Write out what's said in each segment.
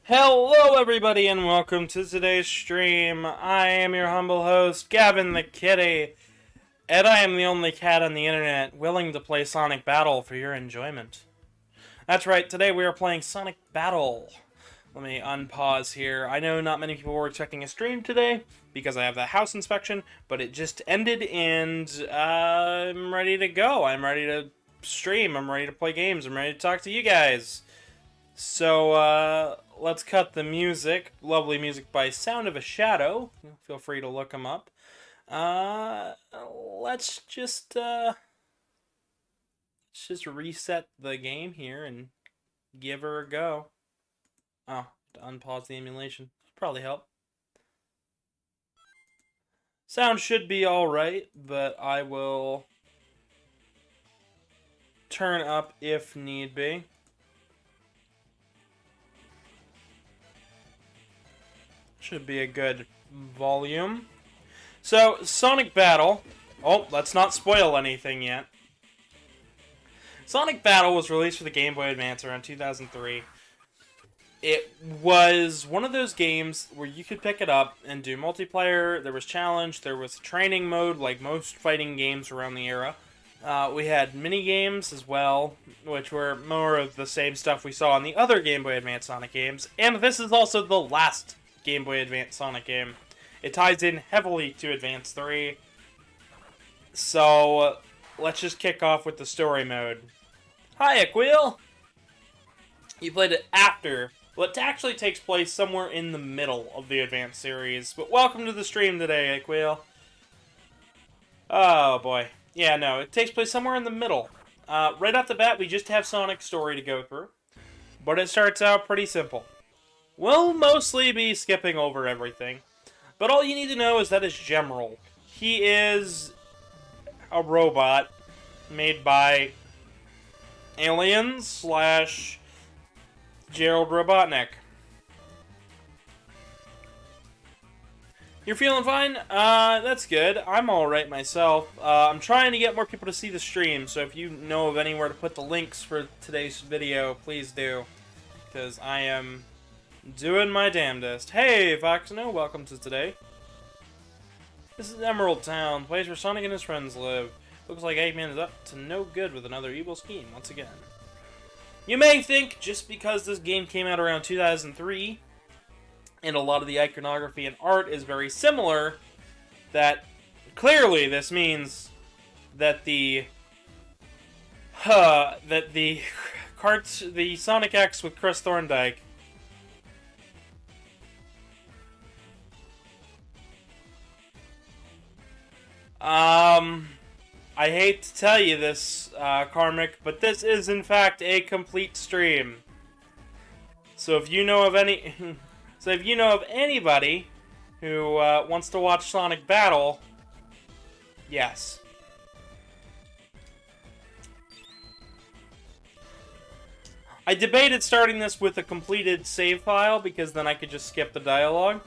Hello everybody and welcome to today's stream. I am your humble host, Gavin the Kitty, and I am the only cat on the internet willing to play Sonic Battle for your enjoyment. That's right, today we are playing Sonic Battle. Let me unpause here. I know not many people were expecting a stream today because I have the house inspection, but it just ended and I'm ready to go. I'm ready to stream, I'm ready to play games, I'm ready to talk to you guys. So, let's cut the music. Lovely music by Sound of a Shadow. Feel free to look them up. Let's just reset the game here and give her a go. Oh, to unpause the emulation. Probably help. Sound should be alright, but I will turn up if need be. Should be a good volume. So, Sonic Battle. Oh, let's not spoil anything yet. Sonic Battle was released for the Game Boy Advance around 2003. It was one of those games where you could pick it up and do multiplayer. There was challenge. There was training mode, like most fighting games around the era. We had mini games as well, which were more of the same stuff we saw in the other Game Boy Advance Sonic games. And this is also the last Game Boy Advance Sonic game. It ties in heavily to Advance 3. So, let's just kick off with the story mode. Hi, Aquil! You played it after. Well, it actually takes place somewhere in the middle of the Advance series. But welcome to the stream today, Aquil. Oh, boy. Yeah, no, it takes place somewhere in the middle. Right off the bat, we just have Sonic's story to go through. But it starts out pretty simple. We'll mostly be skipping over everything. But all you need to know is that it's Gemerald. He is a robot made by aliens / Gerald Robotnik. You're feeling fine? That's good. I'm alright myself. I'm trying to get more people to see the stream, so if you know of anywhere to put the links for today's video, please do. Because I am doing my damnedest. Hey, Foxno, welcome to today. This is Emerald Town, the place where Sonic and his friends live. Looks like Eggman is up to no good with another evil scheme once again. You may think, just because this game came out around 2003, and a lot of the iconography and art is very similar, that clearly this means that the Sonic X with Chris Thorndike I hate to tell you this, Karmic, but this is in fact a complete stream. So if you know of anybody who wants to watch Sonic Battle, yes. I debated starting this with a completed save file because then I could just skip the dialogue.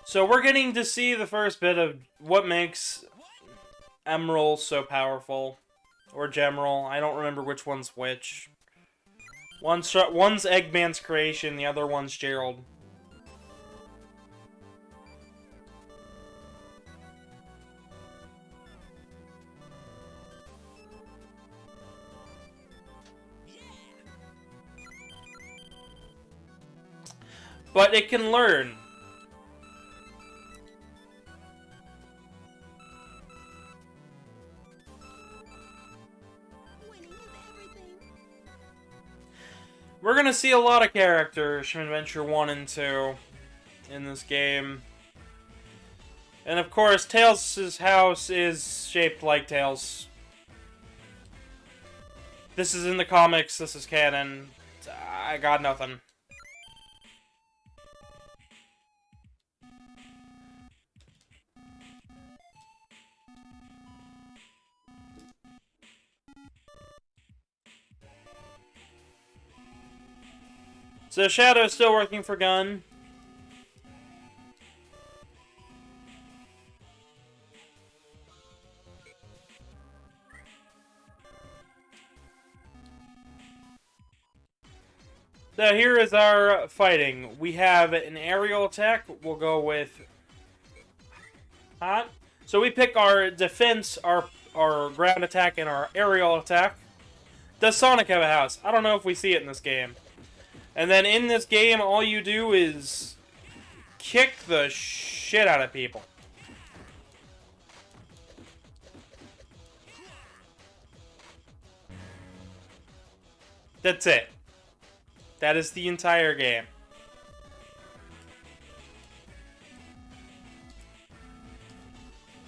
So we're getting to see the first bit of what makes Emerald so powerful. Or Gemerald. I don't remember which one's which. One's Eggman's creation, the other one's Gerald. But it can learn. We're gonna see a lot of characters from Adventure 1 and 2 in this game. And of course, Tails' house is shaped like Tails. This is in the comics, this is canon. I got nothing. So Shadow's still working for Gun. So here is our fighting. We have an aerial attack. We'll go with hot. So we pick our defense, our ground attack, and our aerial attack. Does Sonic have a house? I don't know if we see it in this game. And then in this game, all you do is kick the shit out of people. That's it. That is the entire game.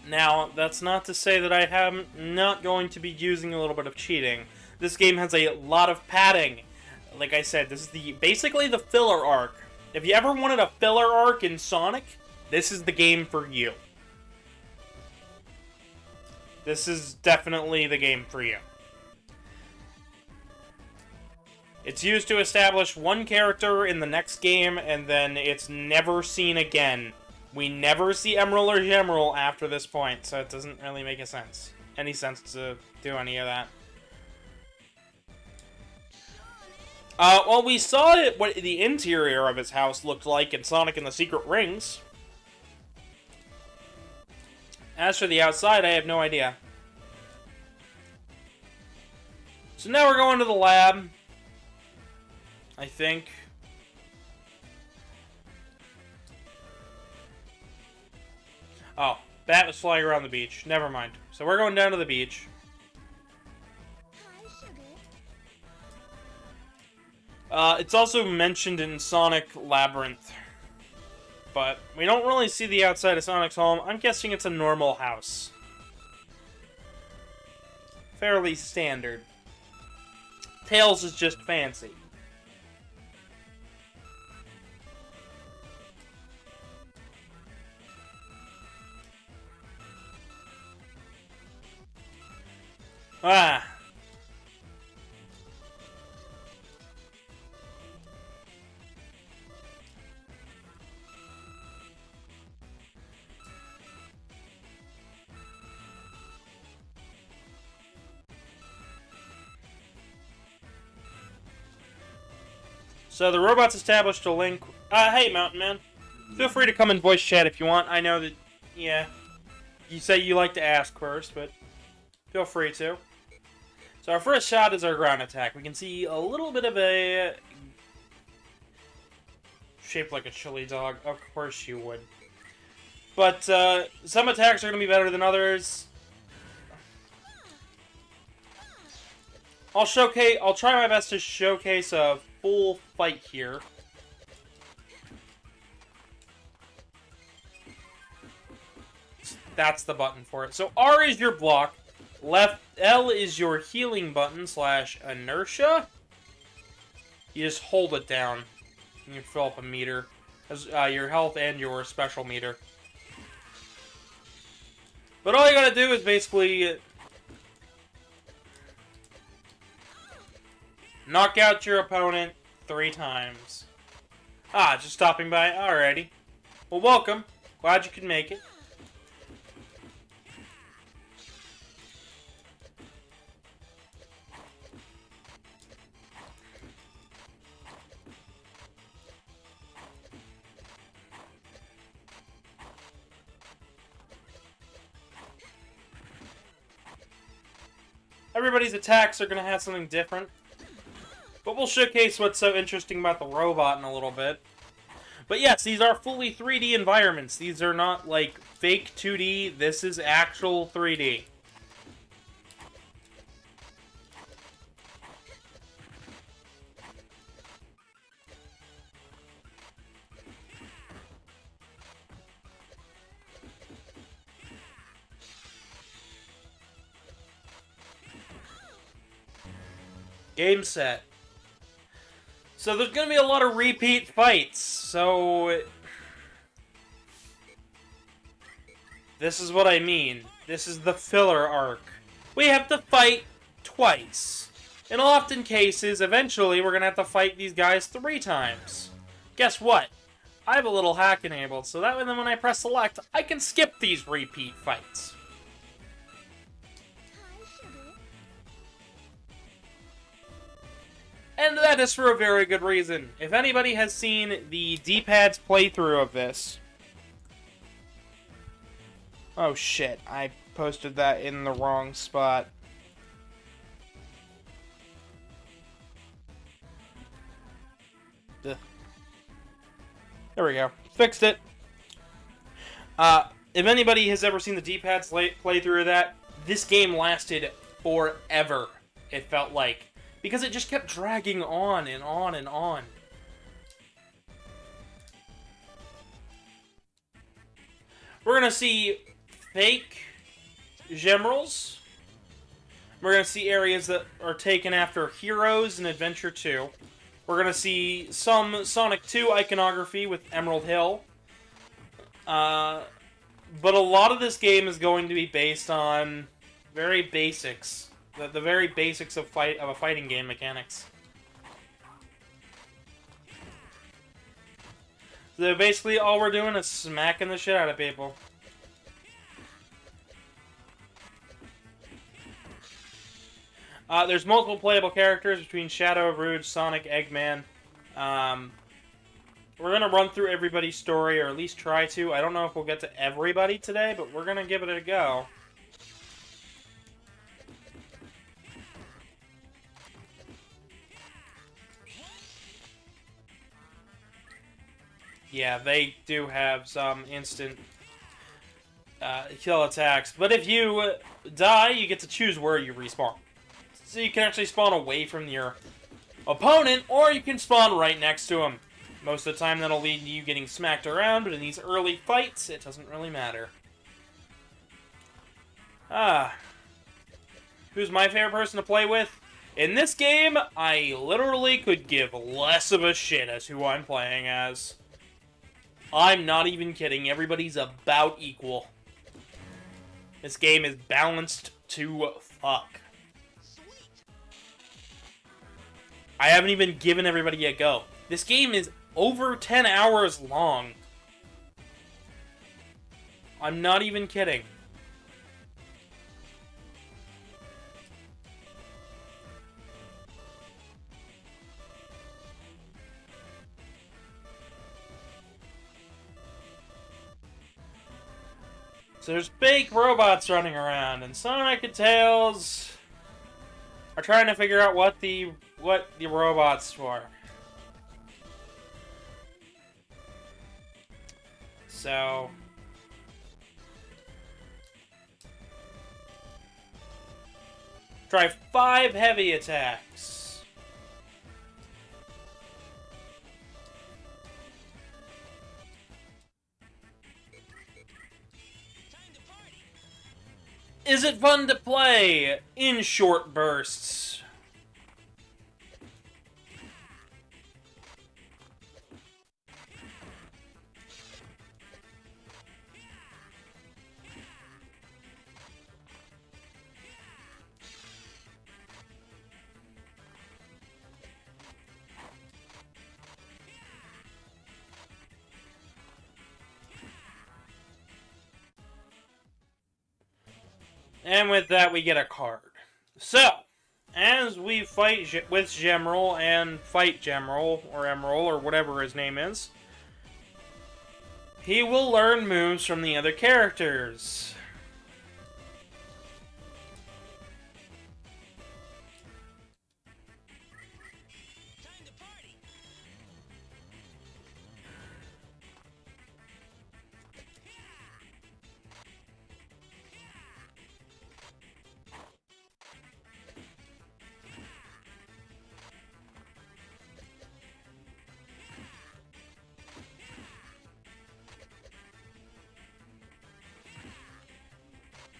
Now, that's not to say that I am not going to be using a little bit of cheating. This game has a lot of padding. Like I said, this is basically the filler arc. If you ever wanted a filler arc in Sonic, this is the game for you. This is definitely the game for you. It's used to establish one character in the next game, and then it's never seen again. We never see Emerald or Gemerald after this point, so it doesn't really make any sense to do any of that. Well, we saw what the interior of his house looked like in Sonic and the Secret Rings. As for the outside, I have no idea. So now we're going to the lab. I think. Oh, Bat was flying around the beach. Never mind. So we're going down to the beach. It's also mentioned in Sonic Labyrinth. But we don't really see the outside of Sonic's home. I'm guessing it's a normal house. Fairly standard. Tails is just fancy. Ah. So the robot's established a link. Hey, Mountain Man. Feel free to come in voice chat if you want. I know that, yeah, you say you like to ask first, but feel free to. So our first shot is our ground attack. We can see a little bit of a... shaped like a chili dog. Of course you would. But some attacks are going to be better than others. I'll try my best to showcase a full fight here. That's the button for it. So R is your block. L is your healing button / inertia. You just hold it down. And you fill up a meter. Your health and your special meter. But all you gotta do is basically knock out your opponent 3 times. Ah, just stopping by. Alrighty. Well, welcome. Glad you could make it. Everybody's attacks are going to have something different. But we'll showcase what's so interesting about the robot in a little bit. But yes, these are fully 3D environments. These are not like fake 2D. This is actual 3D. Game set. So there's going to be a lot of repeat fights. So this is what I mean. This is the filler arc. We have to fight twice. In often cases, eventually we're going to have to fight these guys 3 times. Guess what? I have a little hack enabled, so that way then when I press select, I can skip these repeat fights. And that is for a very good reason. If anybody has seen the D-Pad's playthrough of this... Oh shit, I posted that in the wrong spot. Ugh. There we go. Fixed it. If anybody has ever seen the D-Pad's playthrough of that, this game lasted forever, it felt like. Because it just kept dragging on and on and on. We're going to see fake Gemerals. We're going to see areas that are taken after Heroes in Adventure 2. We're going to see some Sonic 2 iconography with Emerald Hill. But a lot of this game is going to be based on very basics. The very basics of a fighting game mechanics. So basically all we're doing is smacking the shit out of people. There's multiple playable characters between Shadow, Rouge, Sonic, Eggman. We're going to run through everybody's story, or at least try to. I don't know if we'll get to everybody today, but we're going to give it a go. Yeah, they do have some instant kill attacks. But if you die, you get to choose where you respawn. So you can actually spawn away from your opponent, or you can spawn right next to him. Most of the time, that'll lead to you getting smacked around, but in these early fights, it doesn't really matter. Who's my favorite person to play with? In this game, I literally could give less of a shit as who I'm playing as. I'm not even kidding. Everybody's about equal. This game is balanced to fuck. I haven't even given everybody a go. This game is over 10 hours long. I'm not even kidding. So there's fake robots running around, and Sonic and Tails are trying to figure out what the robots for. So try 5 heavy attacks. Is it fun to play in short bursts? And with that, we get a card. So, as we fight with Gemerald and fight Gemerald, or Emerald, or whatever his name is, he will learn moves from the other characters.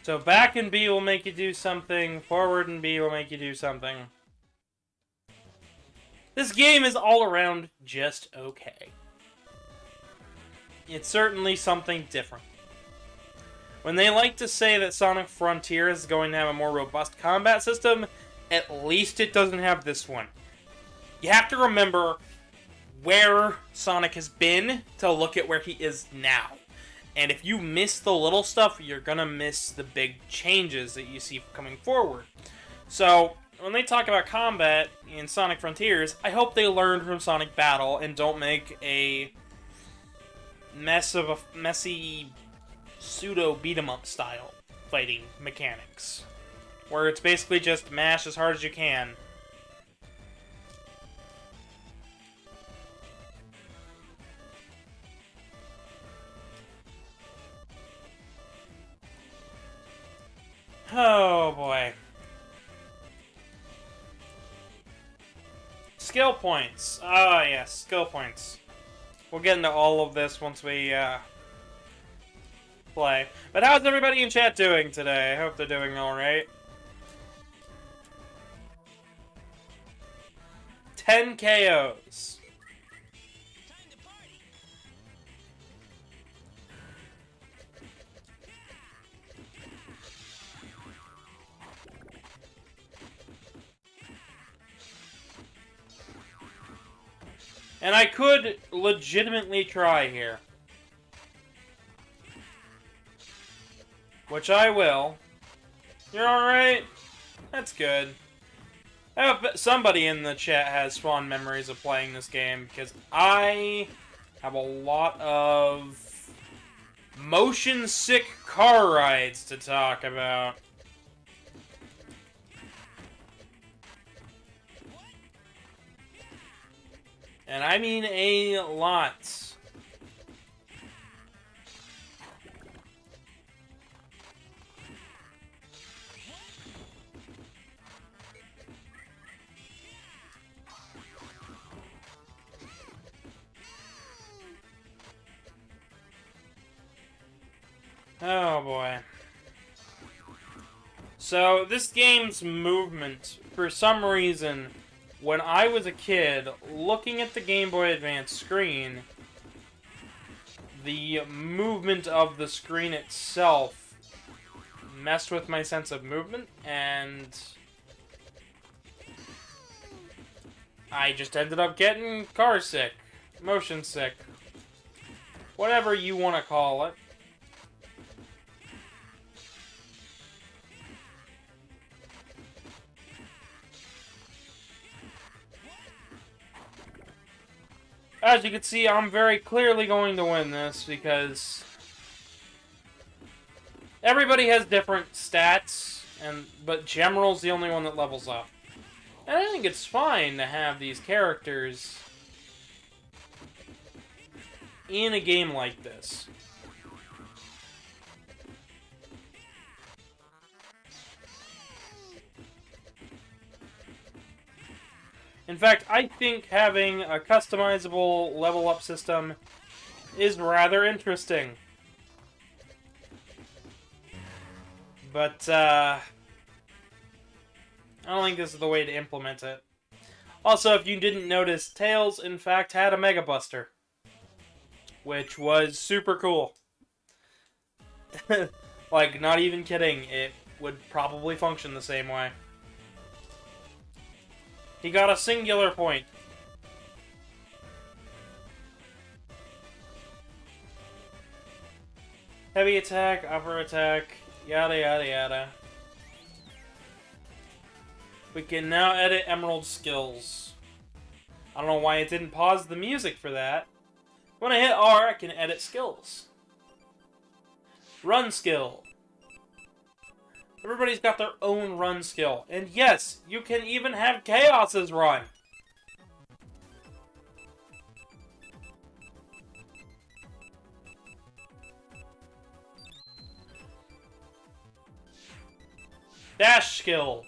So back and B will make you do something, forward and B will make you do something. This game is all around just okay. It's certainly something different. When they like to say that Sonic Frontiers is going to have a more robust combat system, at least it doesn't have this one. You have to remember where Sonic has been to look at where he is now. And if you miss the little stuff, you're gonna miss the big changes that you see coming forward. So, when they talk about combat in Sonic Frontiers, I hope they learned from Sonic Battle and don't make a messy pseudo beat-em-up style fighting mechanics, where it's basically just mash as hard as you can. Oh boy. Skill points. Ah, yes, skill points. We'll get into all of this once we play. But how's everybody in chat doing today? I hope they're doing alright. 10 KOs. And I could legitimately try here. Which I will. You're alright? That's good. I hope somebody in the chat has fond memories of playing this game, because I have a lot of motion-sick car rides to talk about. And I mean a lot. Oh boy. So, this game's movement, for some reason, when I was a kid, looking at the Game Boy Advance screen, the movement of the screen itself messed with my sense of movement, and I just ended up getting car sick, motion sick, whatever you want to call it. As you can see, I'm very clearly going to win this, because everybody has different stats, but General's the only one that levels up. And I think it's fine to have these characters in a game like this. In fact, I think having a customizable level-up system is rather interesting. But, I don't think this is the way to implement it. Also, if you didn't notice, Tails, in fact, had a Mega Buster, which was super cool. Like, not even kidding, it would probably function the same way. He got a singular point. Heavy attack, upper attack, yada yada yada. We can now edit Emerald skills. I don't know why it didn't pause the music for that. When I hit R, I can edit skills. Run skill. Everybody's got their own run skill. And yes, you can even have Chaos's run. Dash skill.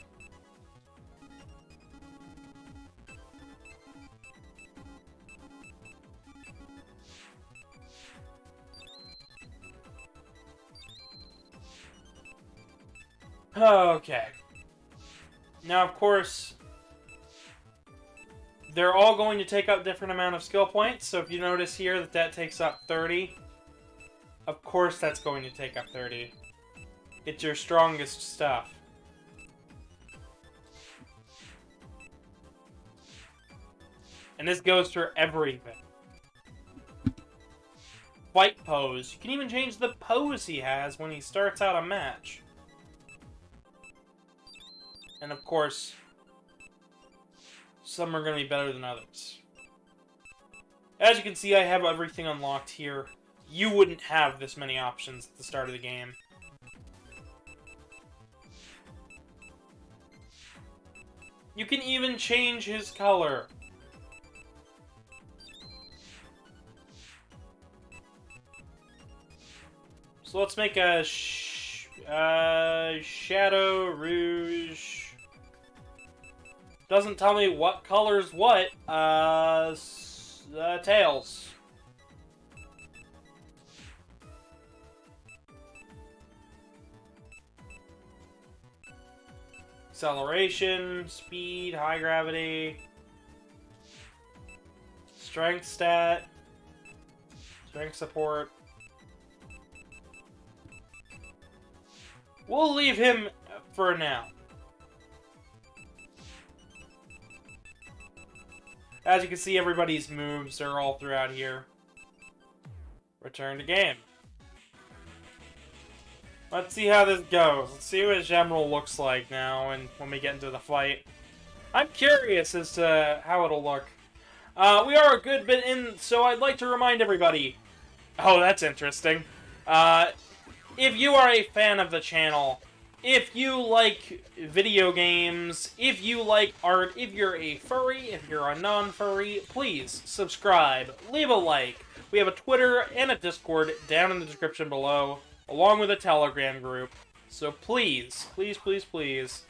Okay. Now, of course, they're all going to take up different amount of skill points. So if you notice here that that takes up 30, of course that's going to take up 30. It's your strongest stuff. And this goes for everything. Fight pose. You can even change the pose he has when he starts out a match. And of course, some are going to be better than others. As you can see, I have everything unlocked here. You wouldn't have this many options at the start of the game. You can even change his color. So let's make a Shadow Rouge. Doesn't tell me what color's what. Tails. Acceleration, speed, high gravity, strength stat, strength support. We'll leave him for now. As you can see, everybody's moves are all throughout here. Return to game. Let's see how this goes. Let's see what Emerald looks like now and when we get into the fight. I'm curious as to how it'll look. We are a good bit in, so I'd like to remind everybody. Oh, that's interesting. If you are a fan of the channel, if you like video games, if you like art, if you're a furry, if you're a non-furry, please subscribe, leave a like. We have a Twitter and a Discord down in the description below, along with a Telegram group. So please, please, please, please,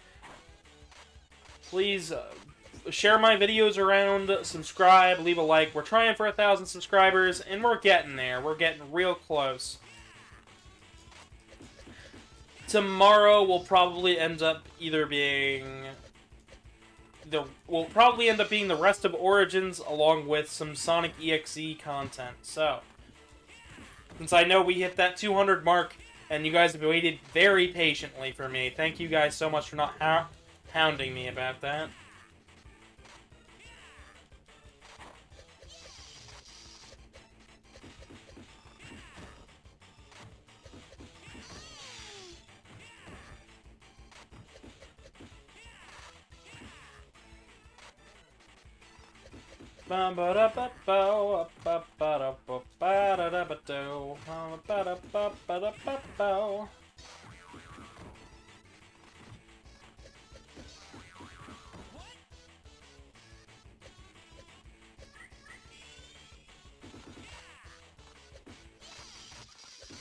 please share my videos around, subscribe, leave a like. We're trying for 1,000 subscribers, and we're getting there. We're getting real close. Tomorrow will probably end up either being will probably end up being the rest of Origins along with some Sonic EXE content. So, since I know we hit that 200 mark and you guys have waited very patiently for me, thank you guys so much for not hounding me about that.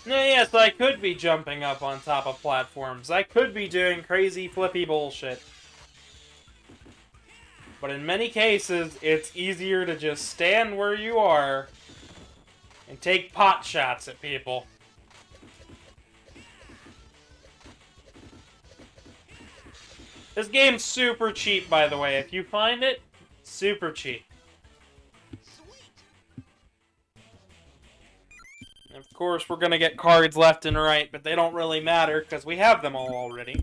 Yes, I could be jumping up on top of platforms. I could be doing crazy flippy bullshit. But in many cases, it's easier to just stand where you are and take pot shots at people. This game's super cheap, by the way. If you find it, super cheap. And of course, we're gonna get cards left and right, but they don't really matter because we have them all already.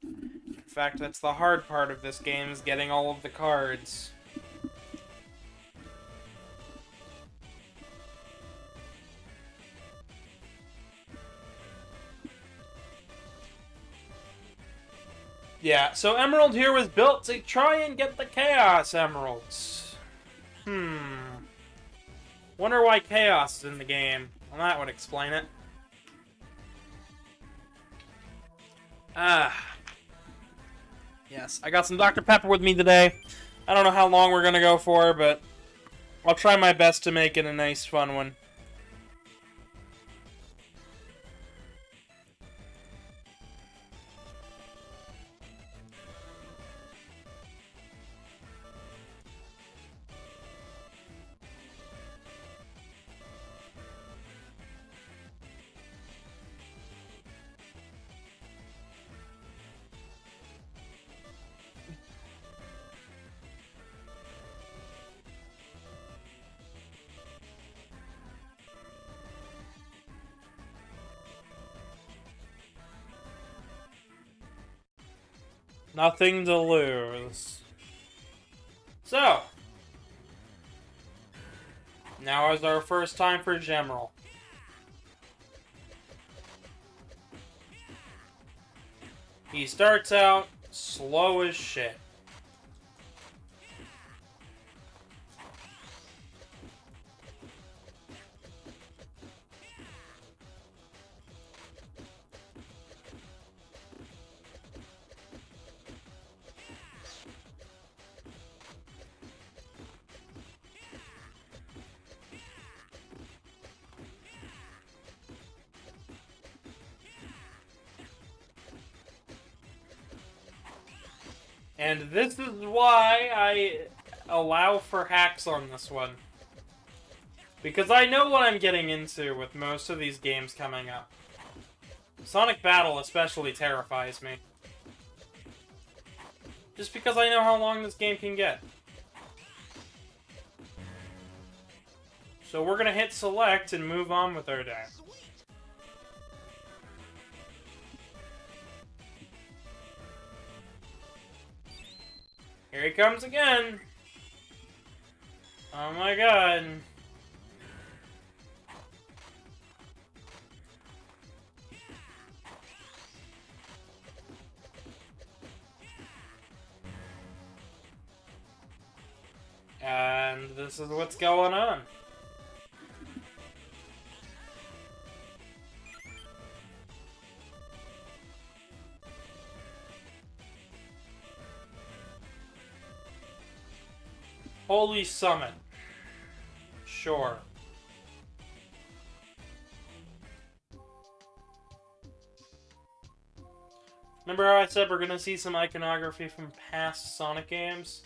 In fact, that's the hard part of this game, is getting all of the cards. Yeah, so Emerald here was built to try and get the Chaos Emeralds. Wonder why Chaos is in the game. Well, that would explain it. Yes, I got some Dr. Pepper with me today. I don't know how long we're gonna go for, but I'll try my best to make it a nice, fun one. Nothing to lose. So, now is our first time for Gemerald. He starts out slow as shit. And this is why I allow for hacks on this one. Because I know what I'm getting into with most of these games coming up. Sonic Battle especially terrifies me. Just because I know how long this game can get. So we're gonna hit select and move on with our day. Here he comes again! Oh my god. And this is what's going on. Holy Summit. Sure. Remember how I said we're gonna see some iconography from past Sonic games?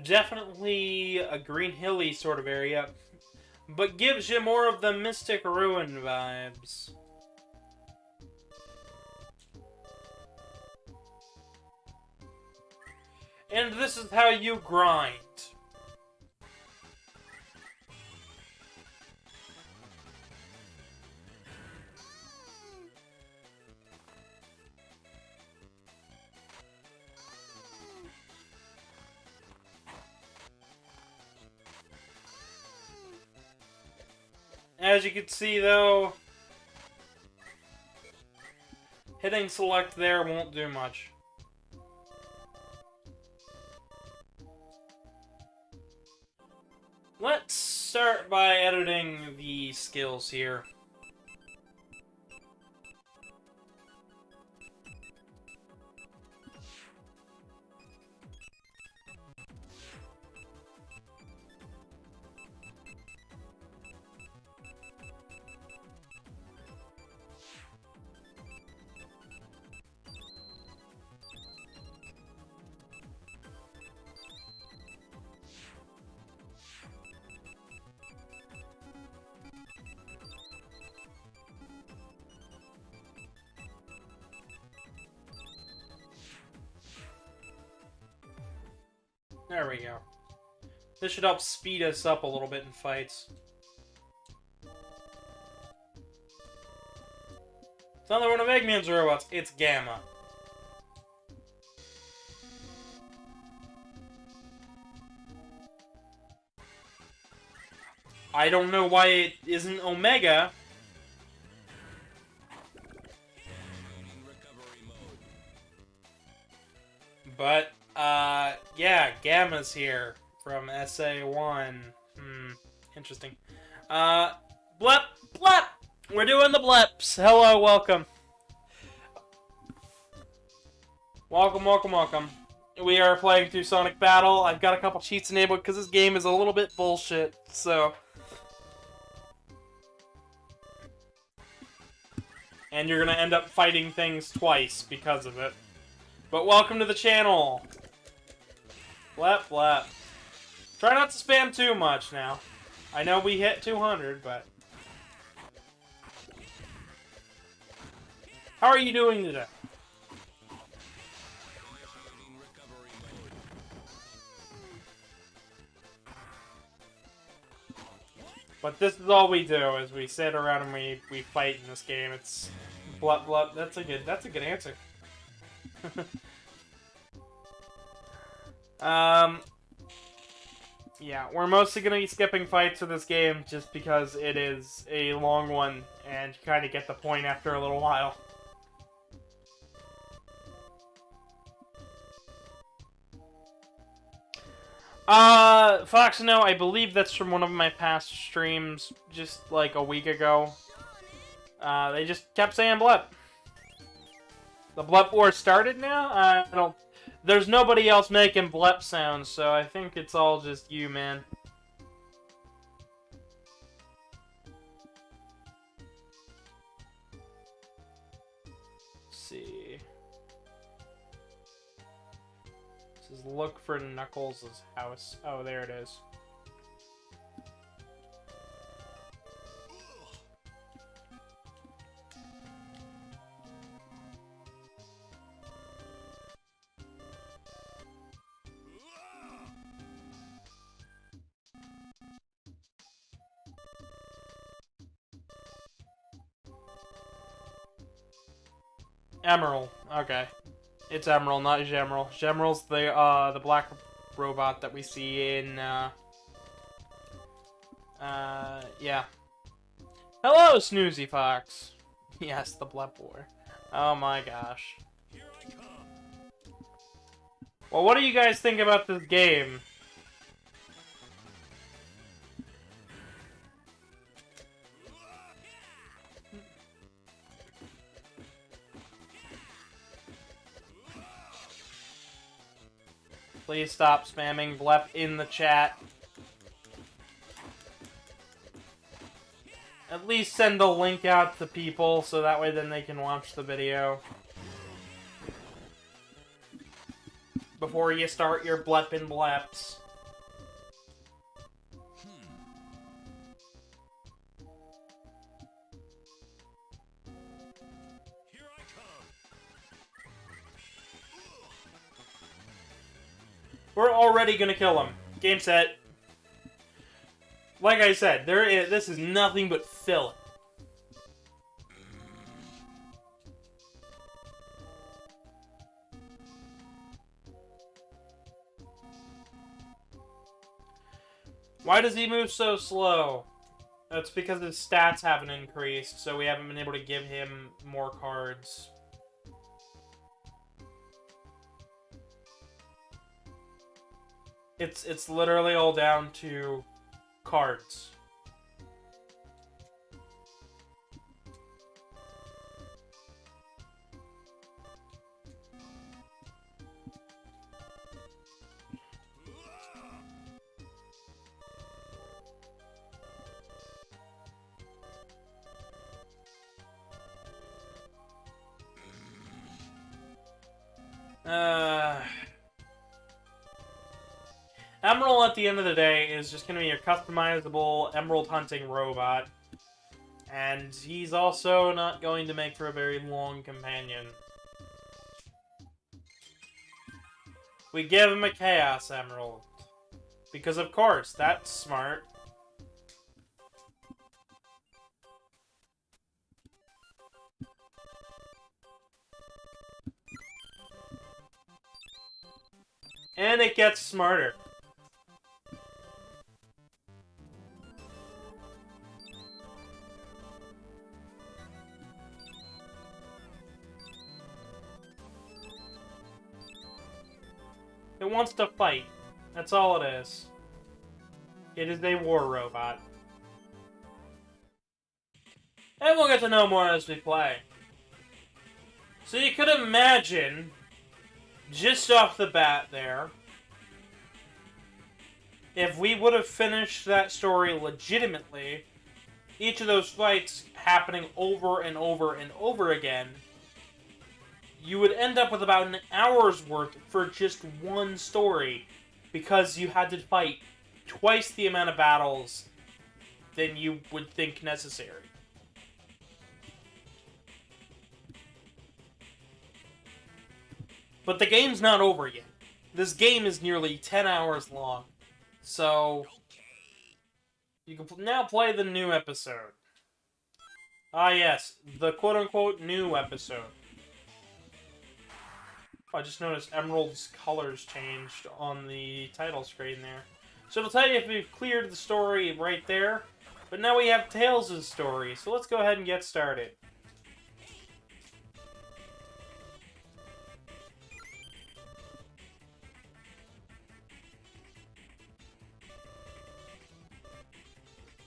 Definitely a Green Hilly sort of area, but gives you more of the Mystic Ruin vibes. And this is how you grind. As you can see, though, hitting select there won't do much. Let's start by editing the skills here. There we go. This should help speed us up a little bit in fights. It's another one of Eggman's robots. It's Gamma. I don't know why it isn't Omega. But, yeah, Gamma's here from SA1. Interesting. Blep, blep! We're doing the bleps. Hello, welcome. Welcome, welcome, welcome. We are playing through Sonic Battle. I've got a couple cheats enabled because this game is a little bit bullshit, so... And you're gonna end up fighting things twice because of it. But welcome to the channel! Blep, blep. Try not to spam too much now. I know we hit 200, but... How are you doing today? But this is all we do, is we sit around and we fight in this game. It's blup blup. That's a good answer. Yeah, we're mostly gonna be skipping fights for this game just because it is a long one, and you kind of get the point after a little while. Fox, no, I believe that's from one of my past streams just like a week ago. They just kept saying blep. The blep war started now? I don't... There's nobody else making blep sounds, so I think it's all just you, man. Let's see. This is look for Knuckles' house. Oh, there it is. Emerald. Okay. It's Emerald, not Gemerald. Gemerald's the black robot that we see in, yeah. Hello, Snoozy Fox. Yes, the blep war. Oh my gosh. Well, what do you guys think about this game? Please stop spamming blep in the chat. At least send the link out to people so that way then they can watch the video. Before you start your bleppin' bleps. We're already gonna kill him. Game set. Like I said, this is nothing but filler. Why does he move so slow? That's because his stats haven't increased, so we haven't been able to give him more cards. It's literally all down to cards. Emerald, at the end of the day, is just going to be your customizable emerald hunting robot. And he's also not going to make for a very long companion. We give him a Chaos Emerald. Because of course, that's smart. And it gets smarter. It wants to fight. That's all it is. It is a war robot. And we'll get to know more as we play. So you could imagine, just off the bat there, if we would have finished that story legitimately, each of those fights happening over and over and over again, you would end up with about an hour's worth for just one story, because you had to fight twice the amount of battles than you would think necessary. But the game's not over yet. This game is nearly 10 hours long. So, you can now play the new episode. Ah yes, the quote-unquote new episode. I just noticed Emerald's colors changed on the title screen there. So it'll tell you if we've cleared the story right there. But now we have Tails' story, so let's go ahead and get started.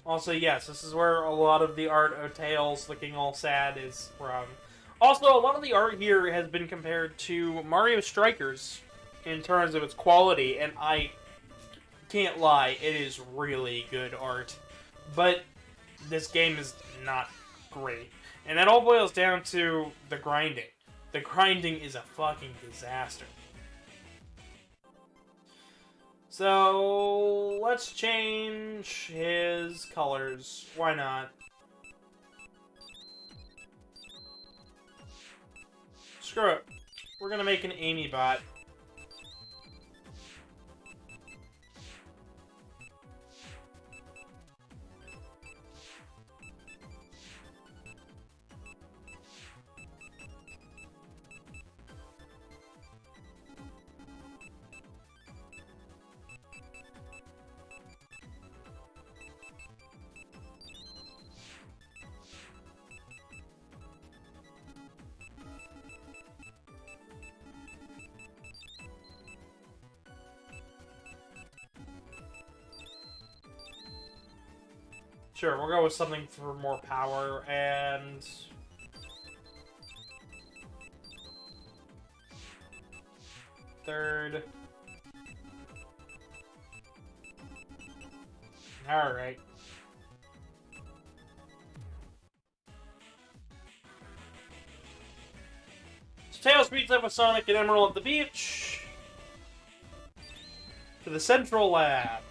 Also, yes, this is where a lot of the art of Tails looking all sad is from. Also, a lot of the art here has been compared to Mario Strikers in terms of its quality, and I can't lie, it is really good art. But this game is not great. And that all boils down to the grinding. The grinding is a fucking disaster. So, let's change his colors. Why not? Screw it. We're gonna make an Amy bot. Sure, we'll go with something for more power, and... third... Alright. So Tails meets up with Sonic and Emerald at the beach. To the Central Lab.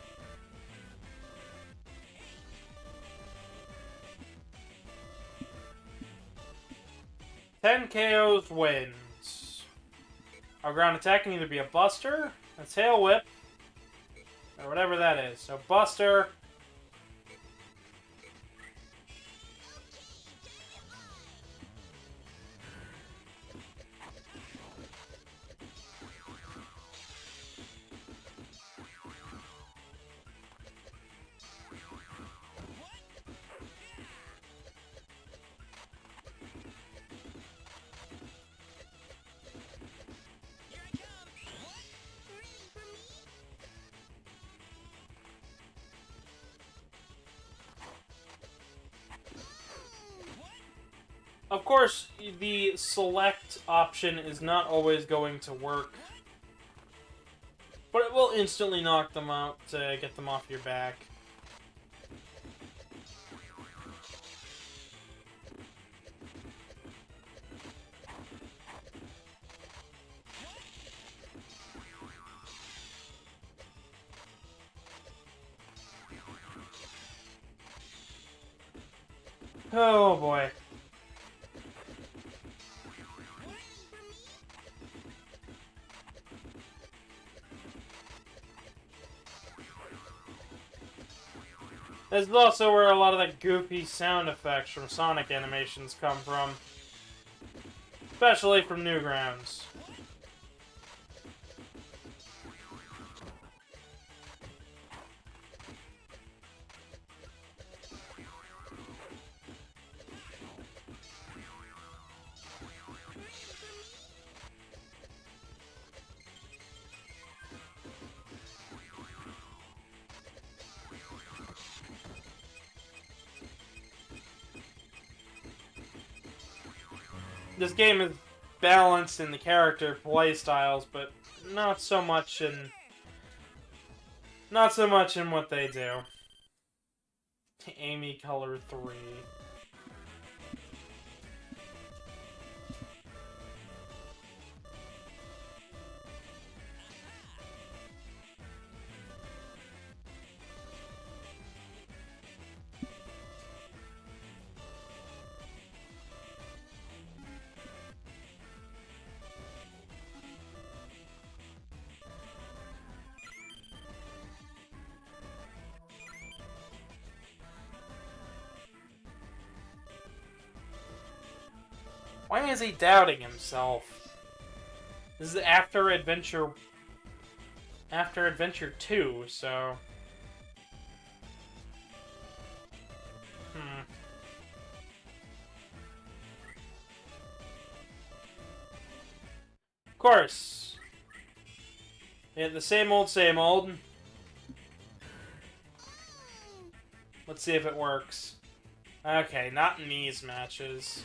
10 KOs wins. Our ground attack can either be a Buster, a Tail Whip, or whatever that is. So Buster. Of course, the select option is not always going to work, but it will instantly knock them out to get them off your back. Oh boy. This is also where a lot of the goofy sound effects from Sonic animations come from. Especially from Newgrounds. This game is balanced in the character playstyles, but not so much in what they do. Amy Color 3. Why is he doubting himself? This is after Adventure 2, so... Of course. Yeah, the same old, same old. Let's see if it works. Okay, not in these matches.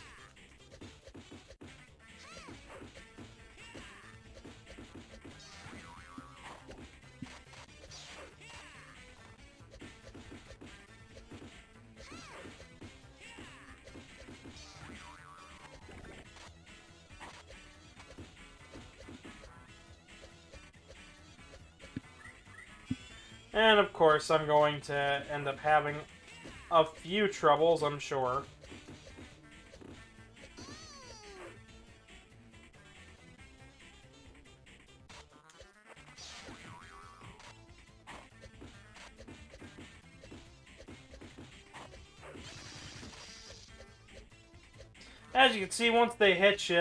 And of course, I'm going to end up having a few troubles, I'm sure. As you can see, once they hit you,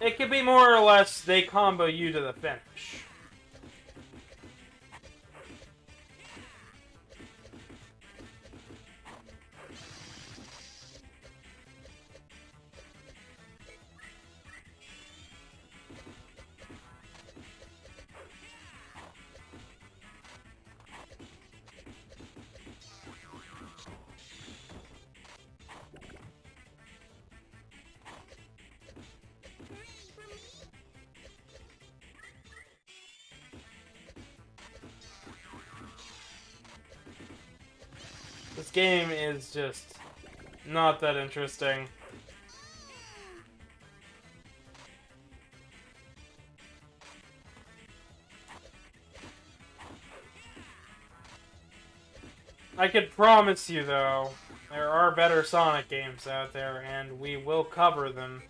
it could be more or less they combo you to the finish. This game is just not that interesting. I could promise you, though, there are better Sonic games out there, and we will cover them.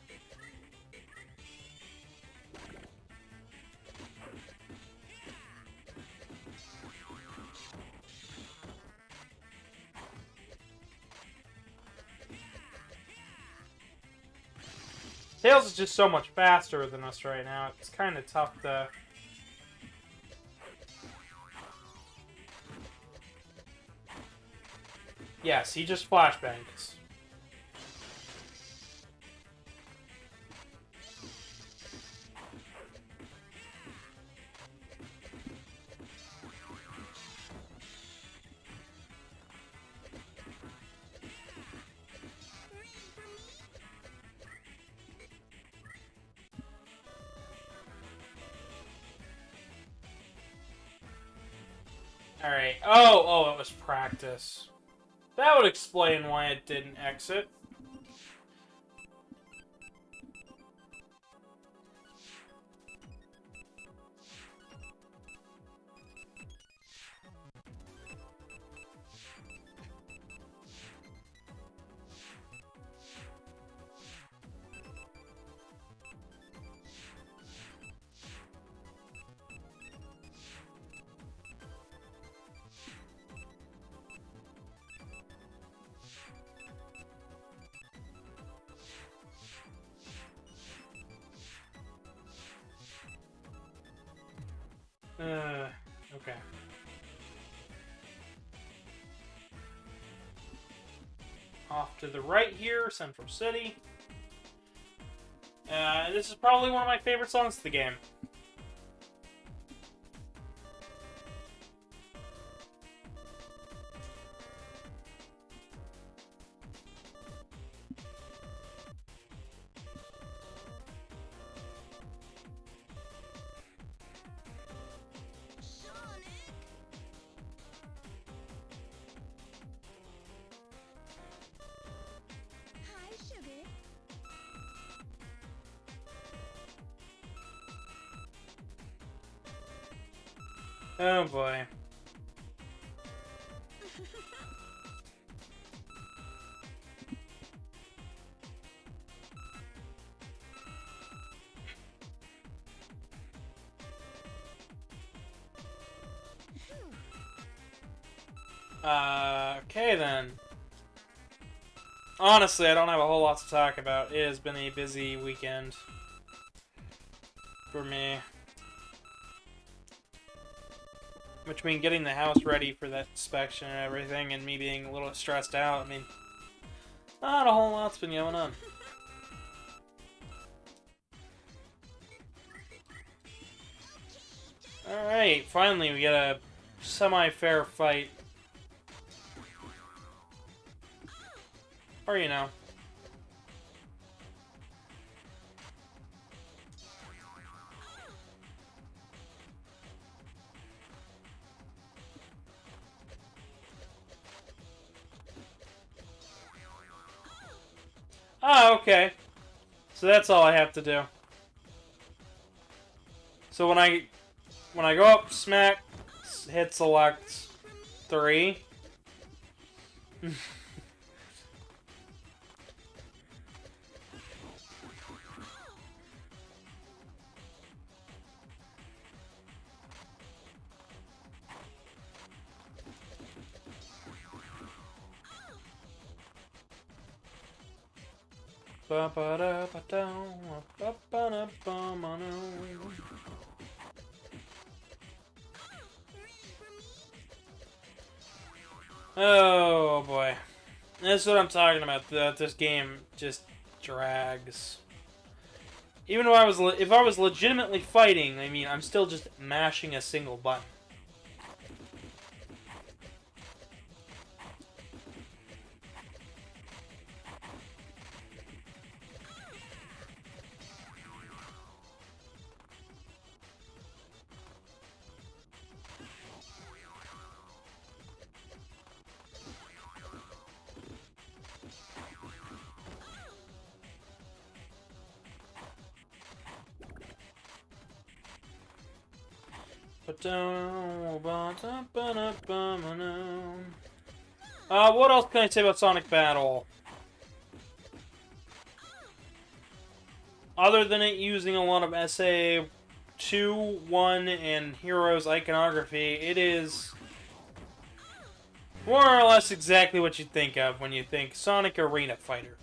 Tails is just so much faster than us right now. It's kind of tough to... Yes, he just flashbangs. Alright. Oh, it was practice. That would explain why it didn't exit. Okay. Off to the right here, Central City. This is probably one of my favorite songs of the game. Oh boy. Okay then. honestly, I don't have a whole lot to talk about. It has been a busy weekend for me. Between getting the house ready for that inspection and everything, and me being a little stressed out, I mean, not a whole lot's been going on. Alright, finally we get a semi-fair fight. Or, you know. Oh, okay. So that's all I have to do. So when I go up, smack, hit select 3. Oh boy, that's what I'm talking about. This game just drags. Even if I was legitimately fighting, I mean, I'm still just mashing a single button. What else can I say about Sonic Battle? Other than it using a lot of SA 2, 1, and Heroes iconography, it is more or less exactly what you think of when you think Sonic Arena Fighter.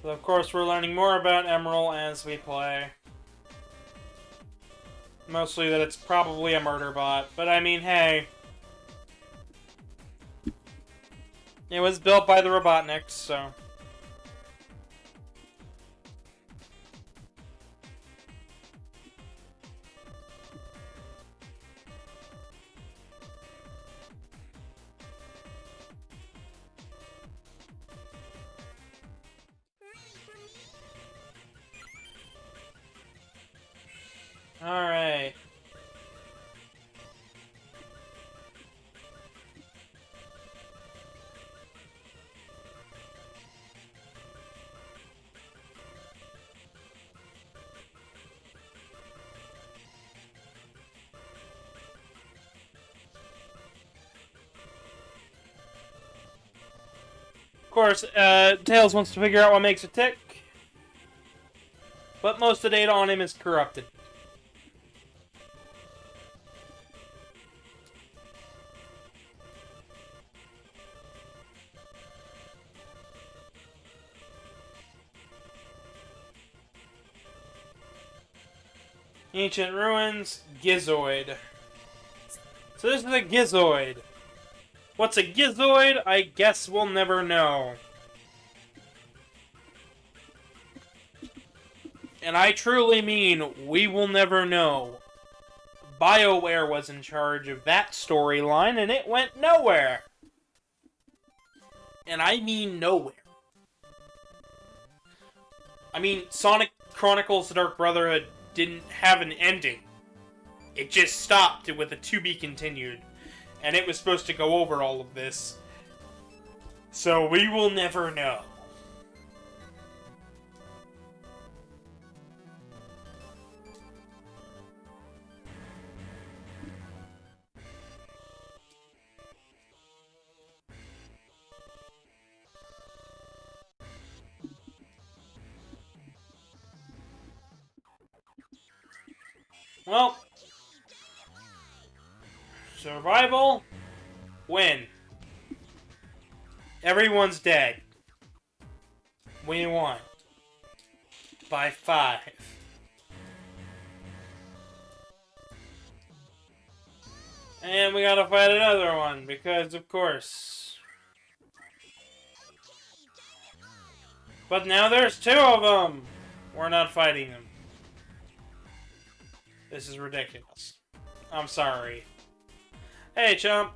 So of course we're learning more about Emerald as we play. Mostly that it's probably a murder bot, but I mean, hey. It was built by the Robotniks, so... Alright. Of course, Tails wants to figure out what makes it tick. But most of the data on him is corrupted. Ancient Ruins, Gizoid. So this is a Gizoid. What's a Gizoid? I guess we'll never know. And I truly mean, we will never know. BioWare was in charge of that storyline, and it went nowhere. And I mean nowhere. I mean, Sonic Chronicles: The Dark Brotherhood didn't have an ending. It just stopped with a to be continued. And it was supposed to go over all of this. So we will never know. Well, survival, win. Everyone's dead. We won. By 5. And we gotta fight another one, because of course. But now there's 2 of them! We're not fighting them. This is ridiculous. I'm sorry. Hey, chump.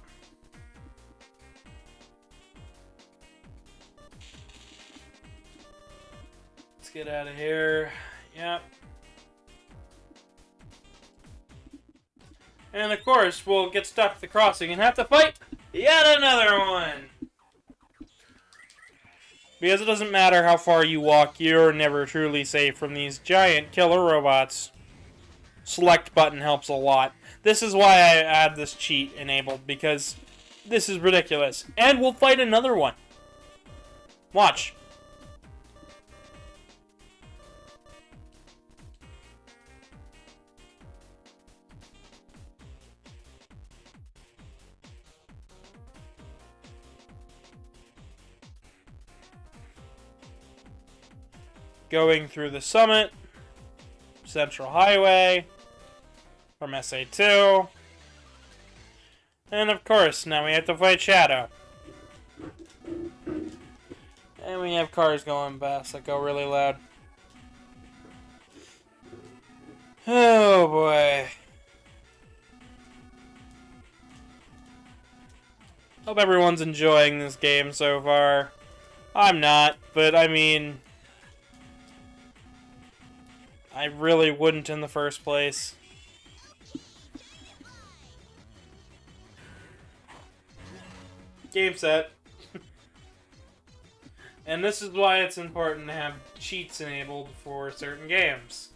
Let's get out of here. Yep. And of course, we'll get stuck at the crossing and have to fight yet another one! Because it doesn't matter how far you walk, you're never truly safe from these giant killer robots. Select button helps a lot. This is why I had this cheat enabled, because this is ridiculous. And we'll fight another one. Watch. Going through the summit, Central Highway, from SA2, and of course, now we have to fight Shadow. And we have cars going past that go really loud. Oh boy. Hope everyone's enjoying this game so far. I'm not, but I mean, I really wouldn't in the first place. Game set. And this is why it's important to have cheats enabled for certain games.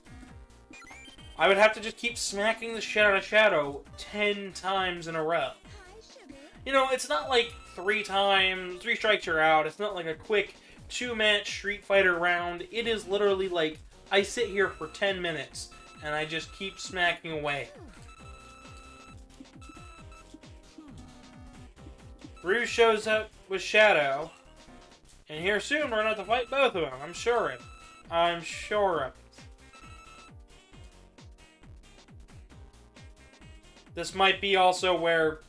I would have to just keep smacking the shit out of Shadow 10 times in a row. You know, it's not like 3 strikes you're out. It's not like a quick 2-match Street Fighter round. It is literally like, I sit here for 10 minutes, and I just keep smacking away. Rouge shows up with Shadow, and here soon we're gonna have to fight both of them. I'm sure of it. I'm sure of it. This might be also where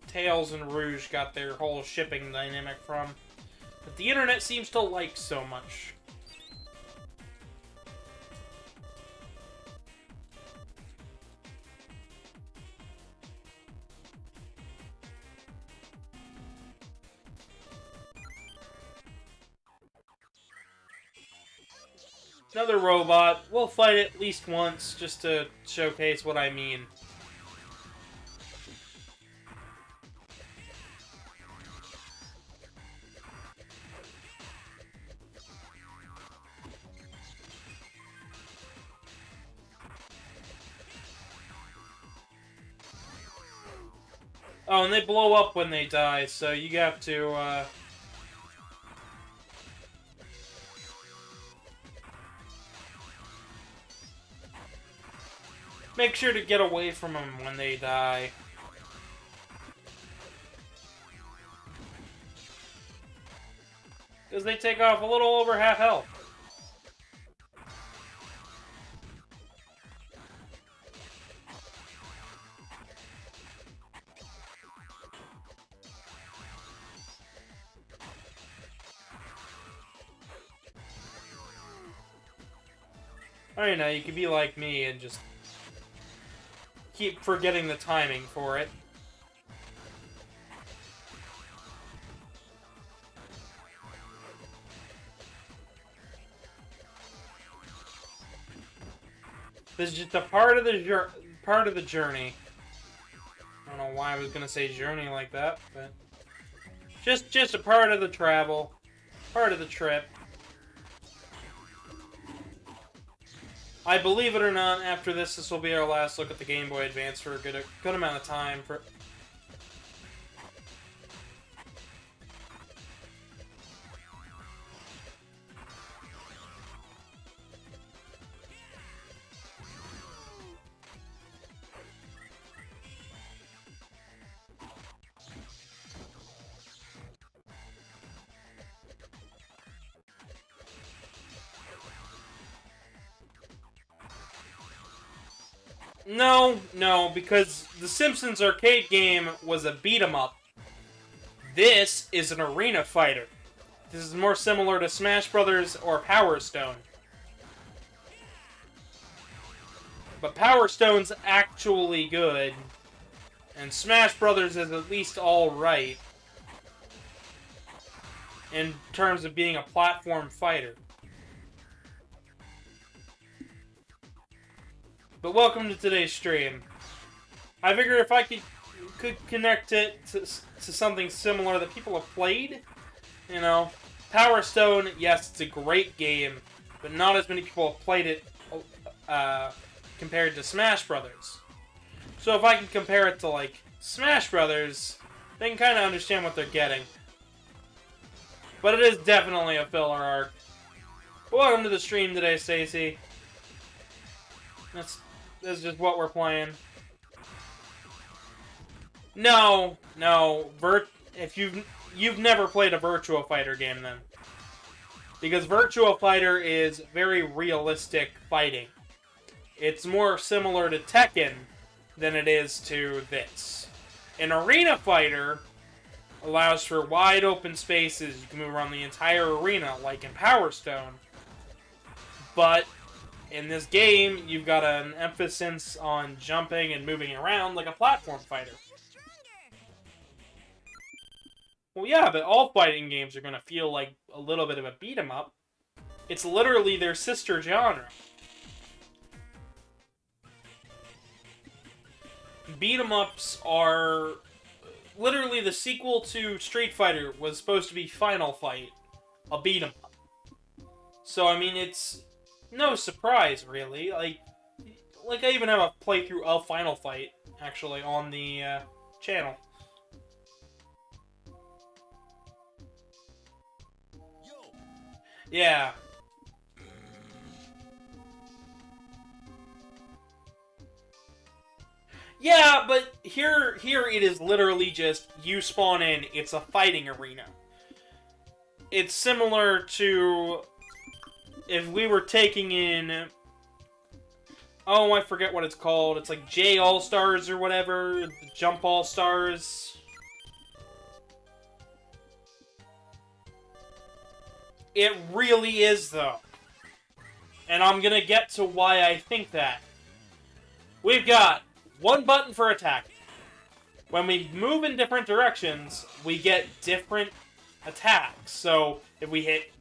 Tails and Rouge got their whole shipping dynamic from, that the internet seems to like so much. Another robot. We'll fight it at least once, just to showcase what I mean. Oh, and they blow up when they die, so you have to, make sure to get away from them when they die. Because they take off a little over half health. Or, you know, you could be like me and just keep forgetting the timing for it. This is just a part of the journey. I don't know why I was gonna say journey like that, but just a part of the travel, part of the trip. I believe it or not, after this will be our last look at the Game Boy Advance for a good amount of time. No, because the Simpsons arcade game was a beat-em-up. This is an arena fighter. This is more similar to Smash Brothers or Power Stone. But Power Stone's actually good, and Smash Brothers is at least alright in terms of being a platform fighter. But welcome to today's stream. I figured if I could connect it to something similar that people have played, you know, Power Stone, yes, it's a great game, but not as many people have played it compared to Smash Brothers. So if I can compare it to, like, Smash Brothers, they can kind of understand what they're getting. But it is definitely a filler arc. But welcome to the stream today, Stacy. This is just what we're playing. No. If you've never played a Virtua Fighter game, then. Because Virtua Fighter is very realistic fighting. It's more similar to Tekken than it is to this. An Arena Fighter allows for wide open spaces. You can move around the entire arena, like in Power Stone. But in this game, you've got an emphasis on jumping and moving around like a platform fighter. Well, yeah, but all fighting games are going to feel like a little bit of a beat-em-up. It's literally their sister genre. Beat-em-ups are... Literally, the sequel to Street Fighter was supposed to be Final Fight, a beat-em-up. So, I mean, it's no surprise, really. Like I even have a playthrough of Final Fight, actually, on the channel. Yeah. Yeah, but here it is literally just, you spawn in, it's a fighting arena. It's similar to if we were taking in... Oh, I forget what it's called. It's like J All-Stars or whatever. Jump All-Stars. It really is, though. And I'm gonna get to why I think that. We've got one button for attack. When we move in different directions, we get different attacks. So, if we hit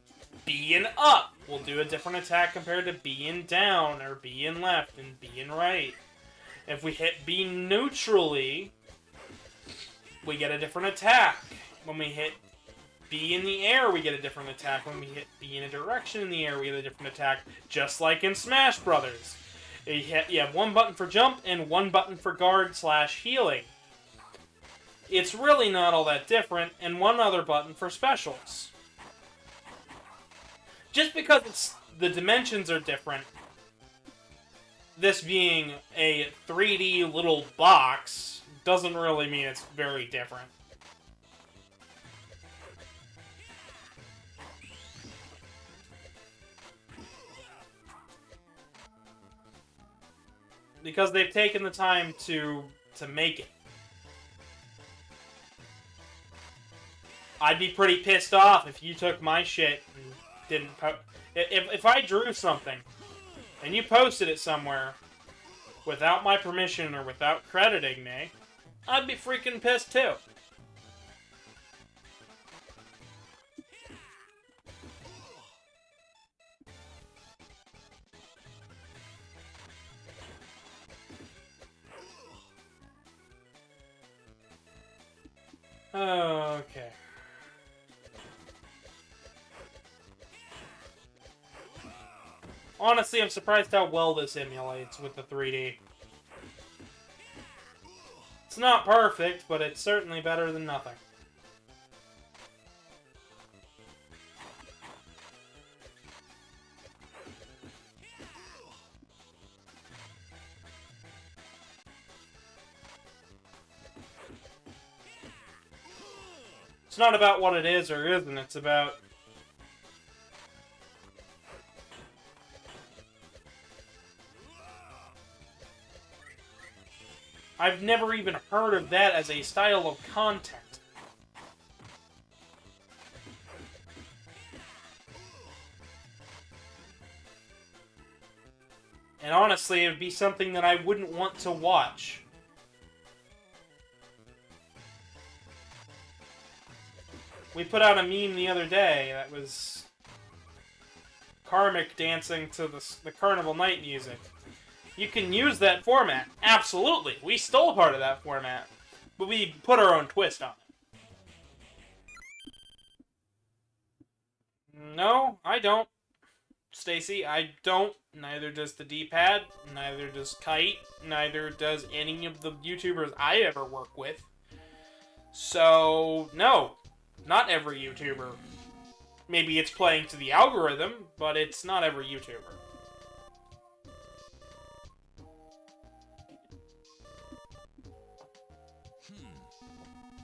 B and up, we'll do a different attack compared to B and down, or B and left, and B and right. If we hit B neutrally, we get a different attack. When we hit B in the air, we get a different attack. When we hit B in a direction in the air, we get a different attack. Just like in Smash Brothers. You have one button for jump and one button for guard/healing. It's really not all that different, and one other button for specials. Just because the dimensions are different, this being a 3D little box, doesn't really mean it's very different. Because they've taken the time to make it. I'd be pretty pissed off if you took my shit and didn't if I drew something and you posted it somewhere without my permission or without crediting me, I'd be freaking pissed too. Okay. Honestly, I'm surprised how well this emulates with the 3D. It's not perfect, but it's certainly better than nothing. It's not about what it is or isn't, it's about... I've never even heard of that as a style of content. And honestly, it would be something that I wouldn't want to watch. We put out a meme the other day that was Karmic dancing to the Carnival Night music. You can use that format. Absolutely. We stole part of that format. But we put our own twist on it. No, I don't. Stacy, I don't. Neither does the D-pad. Neither does Kite. Neither does any of the YouTubers I ever work with. So, no. Not every YouTuber. Maybe it's playing to the algorithm, but it's not every YouTuber.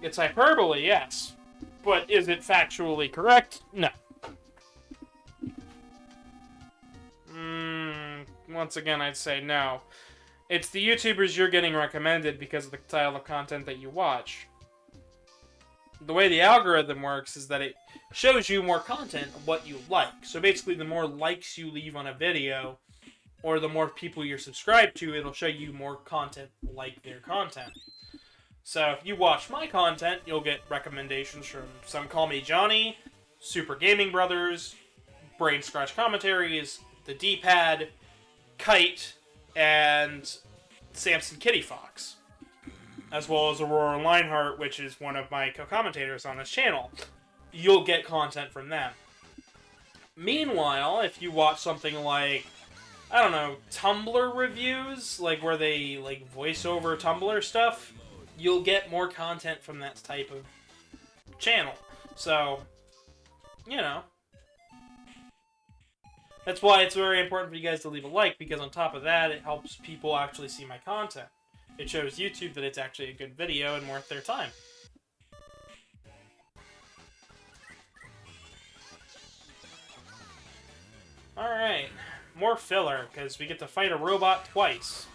It's hyperbole, yes. But is it factually correct? No. Once again, I'd say no. It's the YouTubers you're getting recommended because of the style of content that you watch. The way the algorithm works is that it shows you more content of what you like. So basically, the more likes you leave on a video, or the more people you're subscribed to, it'll show you more content like their content. So if you watch my content, you'll get recommendations from Some Call Me Johnny, Super Gaming Brothers, Brain Scratch Commentaries, the D-Pad, Kite, and Samson Kitty Fox. As well as Aurora Lionheart, which is one of my co-commentators on this channel. You'll get content from them. Meanwhile, if you watch something like, I don't know, Tumblr reviews, like where they like voice over Tumblr stuff, you'll get more content from that type of channel. So, you know. That's why it's very important for you guys to leave a like, because on top of that, it helps people actually see my content. It shows YouTube that it's actually a good video and worth their time. Alright, more filler, because we get to fight a robot twice.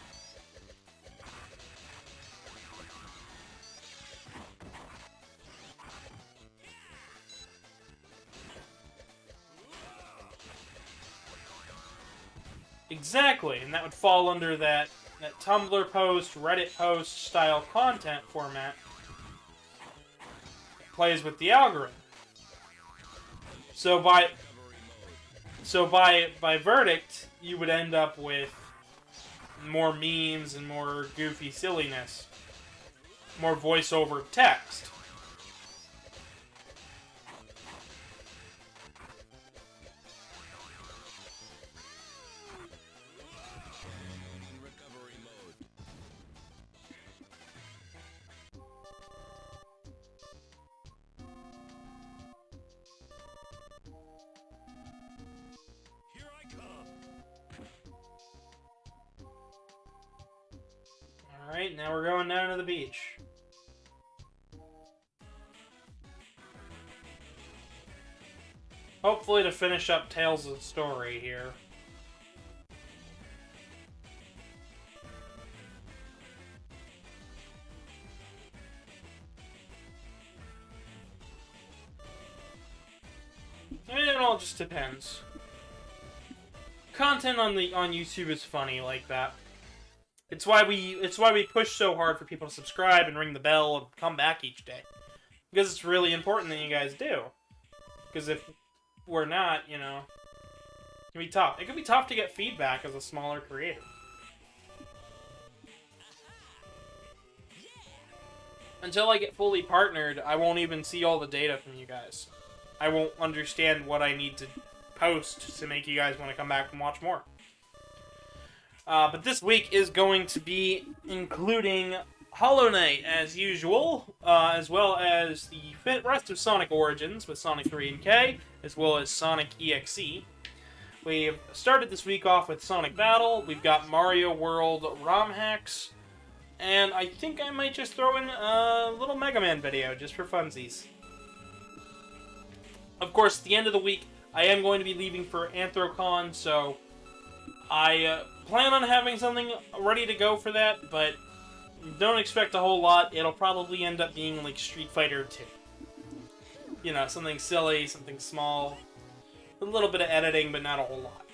Exactly, and that would fall under that Tumblr post, Reddit post style content format. It plays with the algorithm. So by verdict, you would end up with more memes and more goofy silliness. More voiceover text. Alright, now we're going down to the beach. Hopefully to finish up Tails' story here. I mean, it all just depends. Content on YouTube is funny like that. It's why we push so hard for people to subscribe and ring the bell and come back each day. Because it's really important that you guys do. Because if we're not, you know, it can be tough. It can be tough to get feedback as a smaller creator. Until I get fully partnered, I won't even see all the data from you guys. I won't understand what I need to post to make you guys want to come back and watch more. But this week is going to be including Hollow Knight, as usual, as well as the rest of Sonic Origins with Sonic 3 and K, as well as Sonic EXE. We've started this week off with Sonic Battle, we've got Mario World ROM hacks, and I think I might just throw in a little Mega Man video, just for funsies. Of course, at the end of the week, I am going to be leaving for Anthrocon, so I plan on having something ready to go for that, but don't expect a whole lot. It'll probably end up being like Street Fighter 2. You know, something silly, something small. A little bit of editing, but not a whole lot.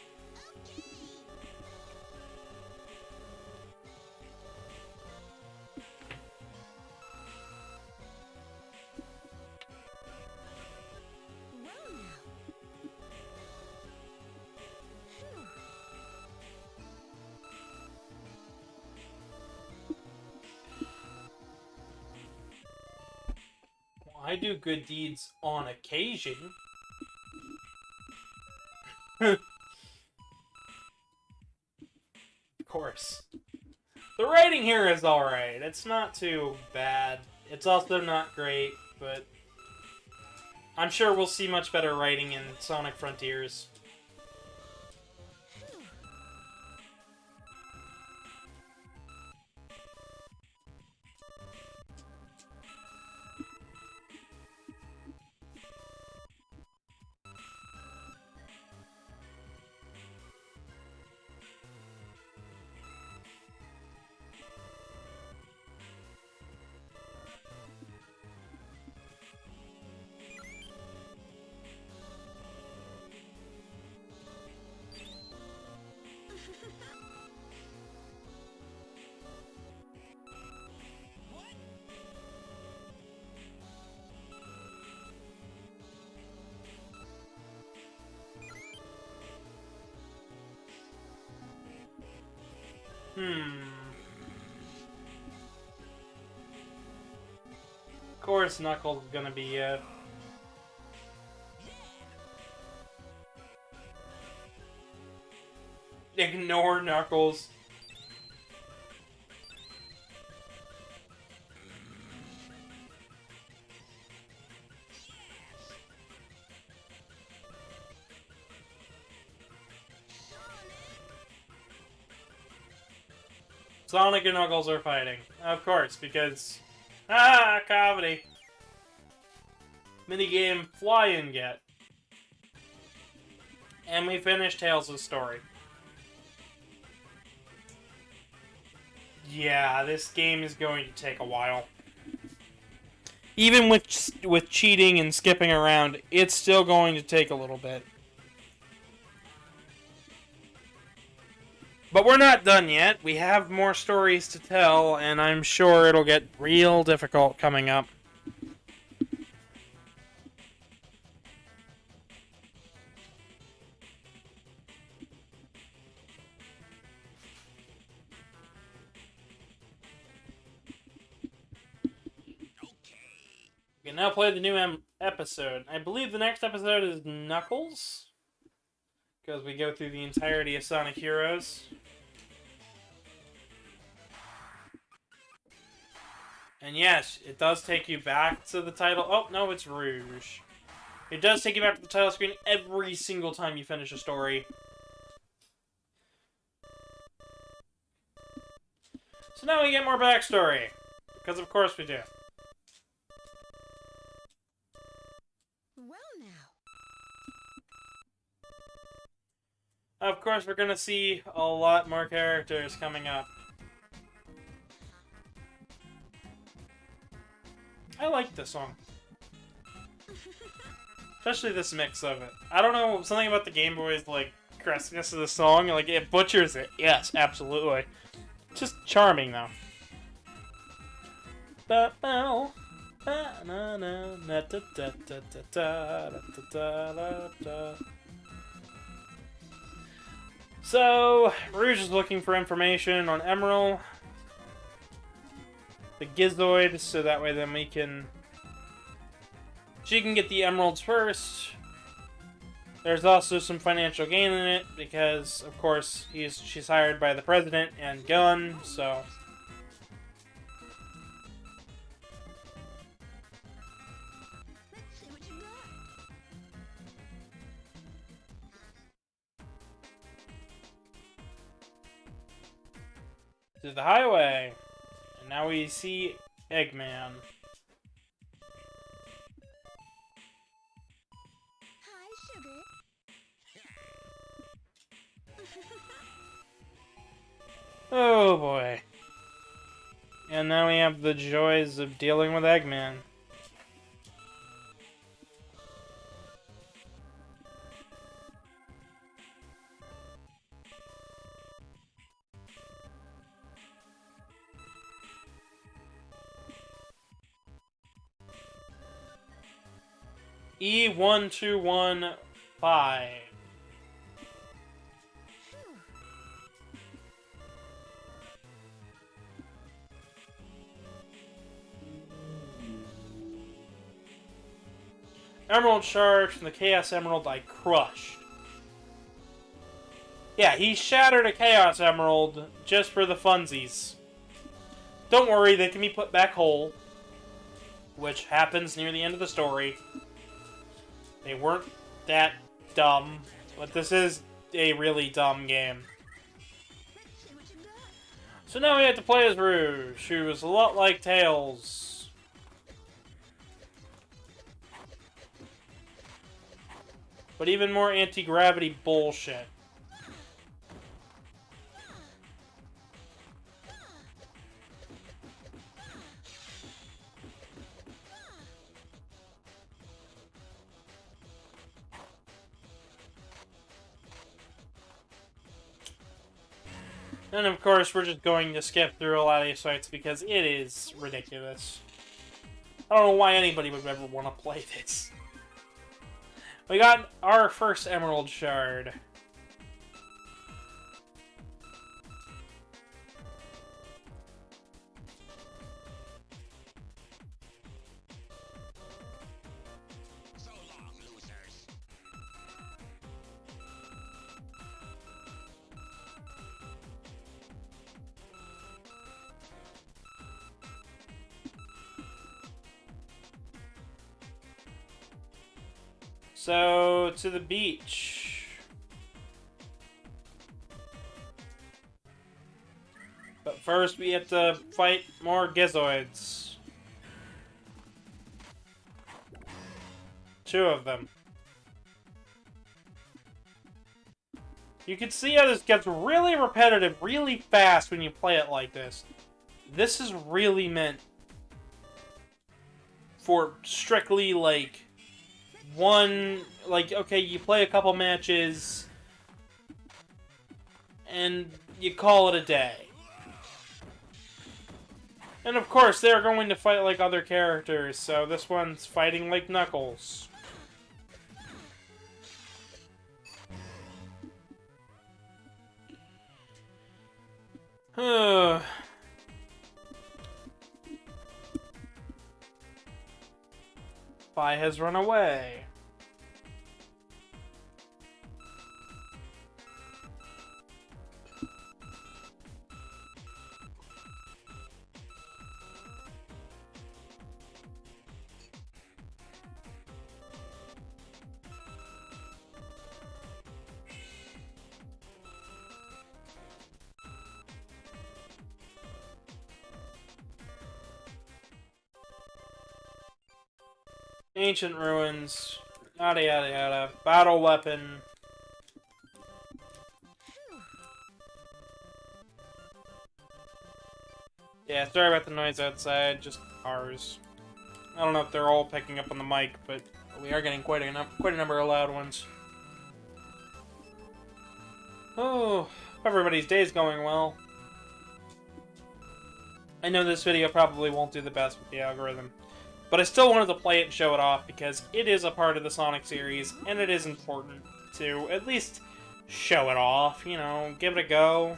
I do good deeds on occasion. Of course. The writing here is alright. It's not too bad. It's also not great, but I'm sure we'll see much better writing in Sonic Frontiers. Of course Knuckles is gonna be it. Ignore Knuckles. Sonic and Knuckles are fighting. Of course, because... comedy. Minigame Fly and Get. And we finished Tails' story. Yeah, this game is going to take a while. Even with cheating and skipping around, it's still going to take a little bit. But we're not done yet. We have more stories to tell, and I'm sure it'll get real difficult coming up. We can now play the new episode. I believe the next episode is Knuckles, because we go through the entirety of Sonic Heroes. And yes, it does take you back to the title. Oh, no, it's Rouge. It does take you back to the title screen every single time you finish a story. So now we get more backstory. Because of course we do. Well now. Of course we're gonna see a lot more characters coming up. I like this song. Especially this mix of it. I don't know, something about the Game Boy's, like, crispness of the song, like, it butchers it. Yes, absolutely. Just charming, though. So, Rouge is looking for information on Emerald, the Gizoid, so that way then we can... She can get the emeralds first. There's also some financial gain in it, because, of course, she's hired by the president and Gun, so... Let's see what you got. To the highway. And now we see Eggman. Hi, sugar. Oh boy. And now we have the joys of dealing with Eggman. E1215. Emerald Shard from the Chaos Emerald I crushed. Yeah, he shattered a Chaos Emerald just for the funsies. Don't worry, they can be put back whole, which happens near the end of the story. They weren't that dumb, but this is a really dumb game. Let's see what you got. So now we have to play as Rouge, who is a lot like Tails. But even more anti-gravity bullshit. And of course, we're just going to skip through a lot of these fights because it is ridiculous. I don't know why anybody would ever want to play this. We got our first Emerald Shard. So long, losers. So, to the beach. But first, we have to fight more Gizoids. 2 of them. You can see how this gets really repetitive really fast when you play it like this. This is really meant for strictly, like, one, like, okay, you play a couple matches, and you call it a day. And of course, they're going to fight like other characters, so this one's fighting like Knuckles. Fi has run away. Ancient ruins. Yada yada yada. Battle weapon. Yeah, sorry about the noise outside. Just cars. I don't know if they're all picking up on the mic, but we are getting quite a number of loud ones. Oh, everybody's day's going well. I know this video probably won't do the best with the algorithm, but I still wanted to play it and show it off because it is a part of the Sonic series, and it is important to at least show it off, you know, give it a go.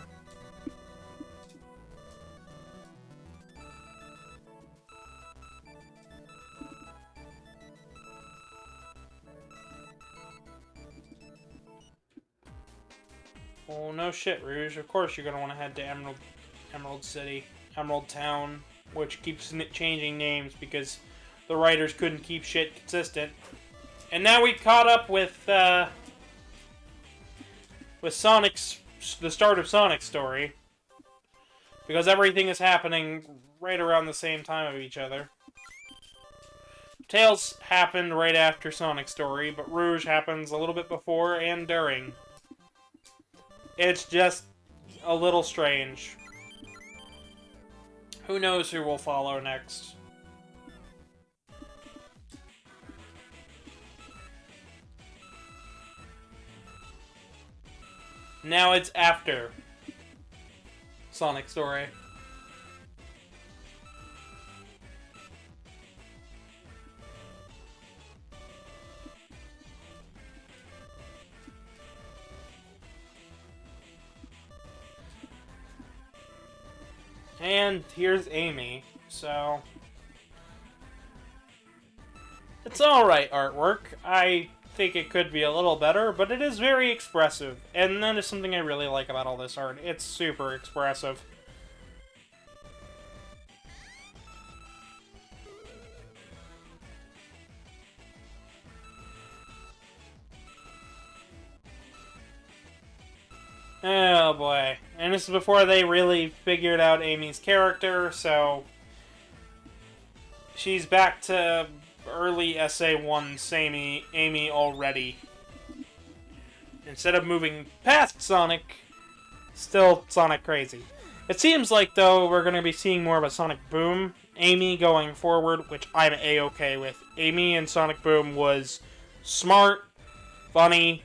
Oh, no shit, Rouge. Of course you're going to want to head to Emerald City, Emerald Town, which keeps changing names because the writers couldn't keep shit consistent. And now we've caught up with Sonic's, the start of Sonic's story. Because everything is happening right around the same time of each other. Tails happened right after Sonic's story, but Rouge happens a little bit before and during. It's just a little strange. Who knows who will follow next? Now it's after Sonic Story. And here's Amy, so... It's alright artwork. I think it could be a little better, but it is very expressive. And that is something I really like about all this art. It's super expressive. Oh boy. And this is before they really figured out Amy's character, so... She's back to early SA1 Amy already. Instead of moving past Sonic, still Sonic crazy. It seems like, though, we're going to be seeing more of a Sonic Boom Amy going forward, which I'm A-okay with. Amy in Sonic Boom was smart, funny,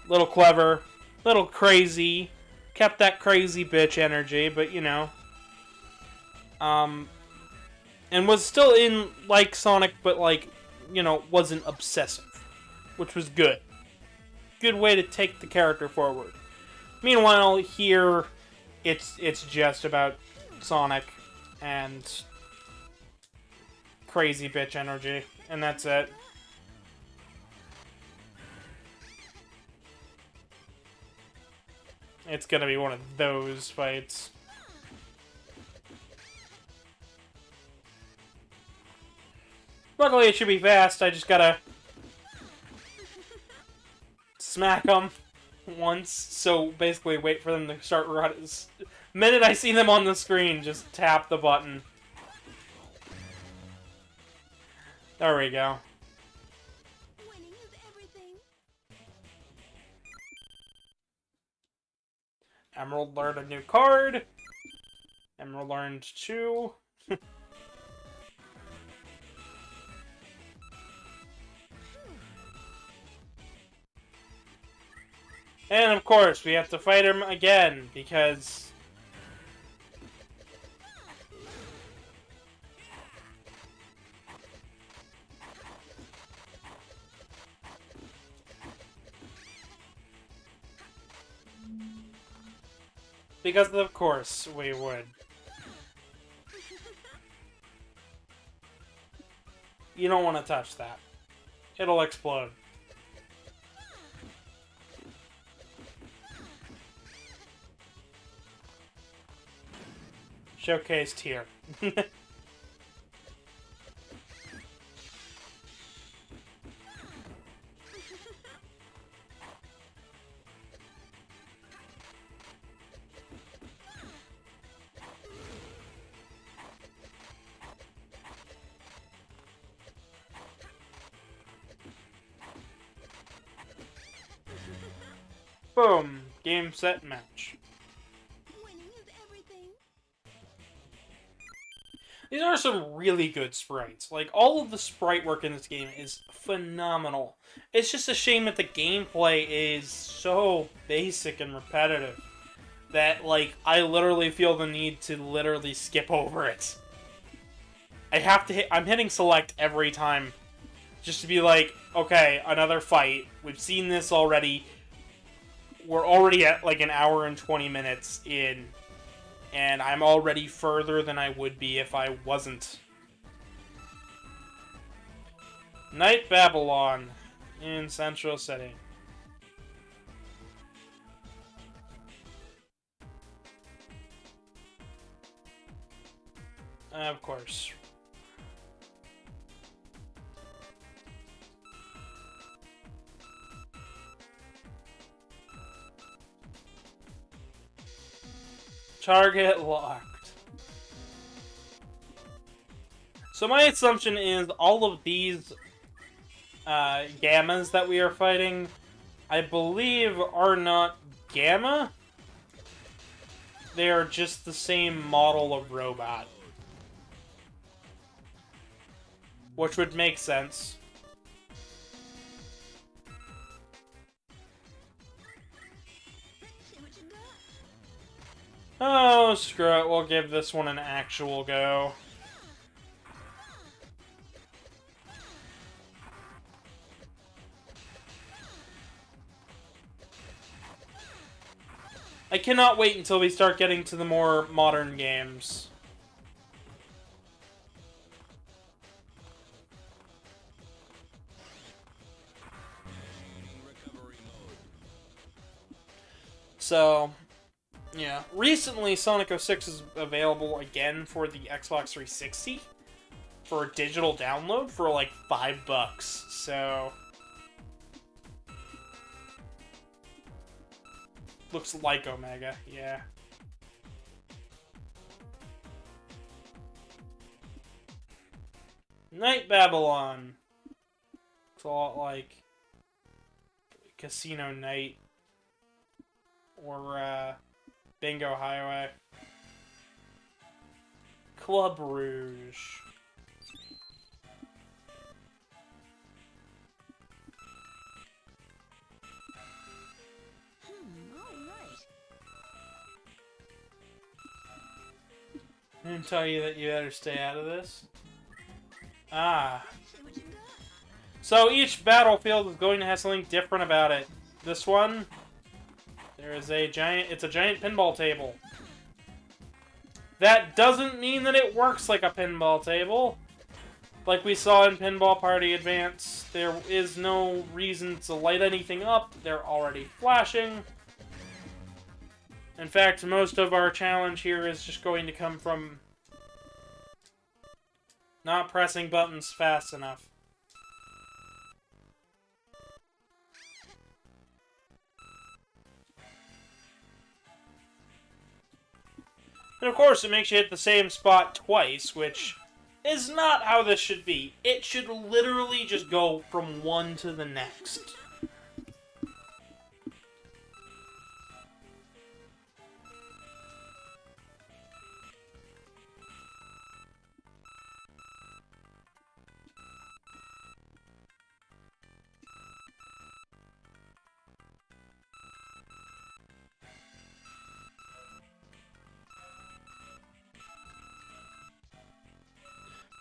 little clever, little crazy, kept that crazy bitch energy, but you know. And was still in, like, Sonic, but, like, you know, wasn't obsessive. Which was good. Good way to take the character forward. Meanwhile, here, it's just about Sonic and crazy bitch energy. And that's it. It's gonna be one of those fights. Luckily, it should be fast. I just gotta smack them once. So basically, wait for them to start running. The minute I see them on the screen, just tap the button. There we go. Winning is everything. Emerald learned a new card. Emerald learned 2. And of course, we have to fight him again, because... Because of course we would. You don't want to touch that. It'll explode. Showcased here. Boom. Game, set, match. Winning is everything. These are some really good sprites. Like, all of the sprite work in this game is phenomenal. It's just a shame that the gameplay is so basic and repetitive that, like, I literally feel the need to literally skip over it. I'm hitting select every time just to be like, okay, another fight. We've seen this already. We're already at, like, an hour and 20 minutes in. And I'm already further than I would be if I wasn't. Night Babylon in Central City. Of course. Target locked. So my assumption is all of these gammas that we are fighting, I believe, are not gamma. they are just the same model of robot. Which would make sense. Let's see what you got. Oh, screw it. We'll give this one an actual go. I cannot wait until we start getting to the more modern games. So, yeah. Recently, Sonic 06 is available again for the Xbox 360 for a digital download for like $5. So, looks like Omega, yeah. Night Babylon. It's a lot like Casino Night or Bingo Highway. Club Rouge. All right. I didn't tell you that you better stay out of this. Ah. Let's see what you got. So each battlefield is going to have something different about it. This one, there is a giant, it's a giant pinball table. That doesn't mean that it works like a pinball table. Like we saw in Pinball Party Advance, there is no reason to light anything up. They're already flashing. In fact, most of our challenge here is just going to come from not pressing buttons fast enough. And of course, it makes you hit the same spot twice, which is not how this should be. It should literally just go from one to the next.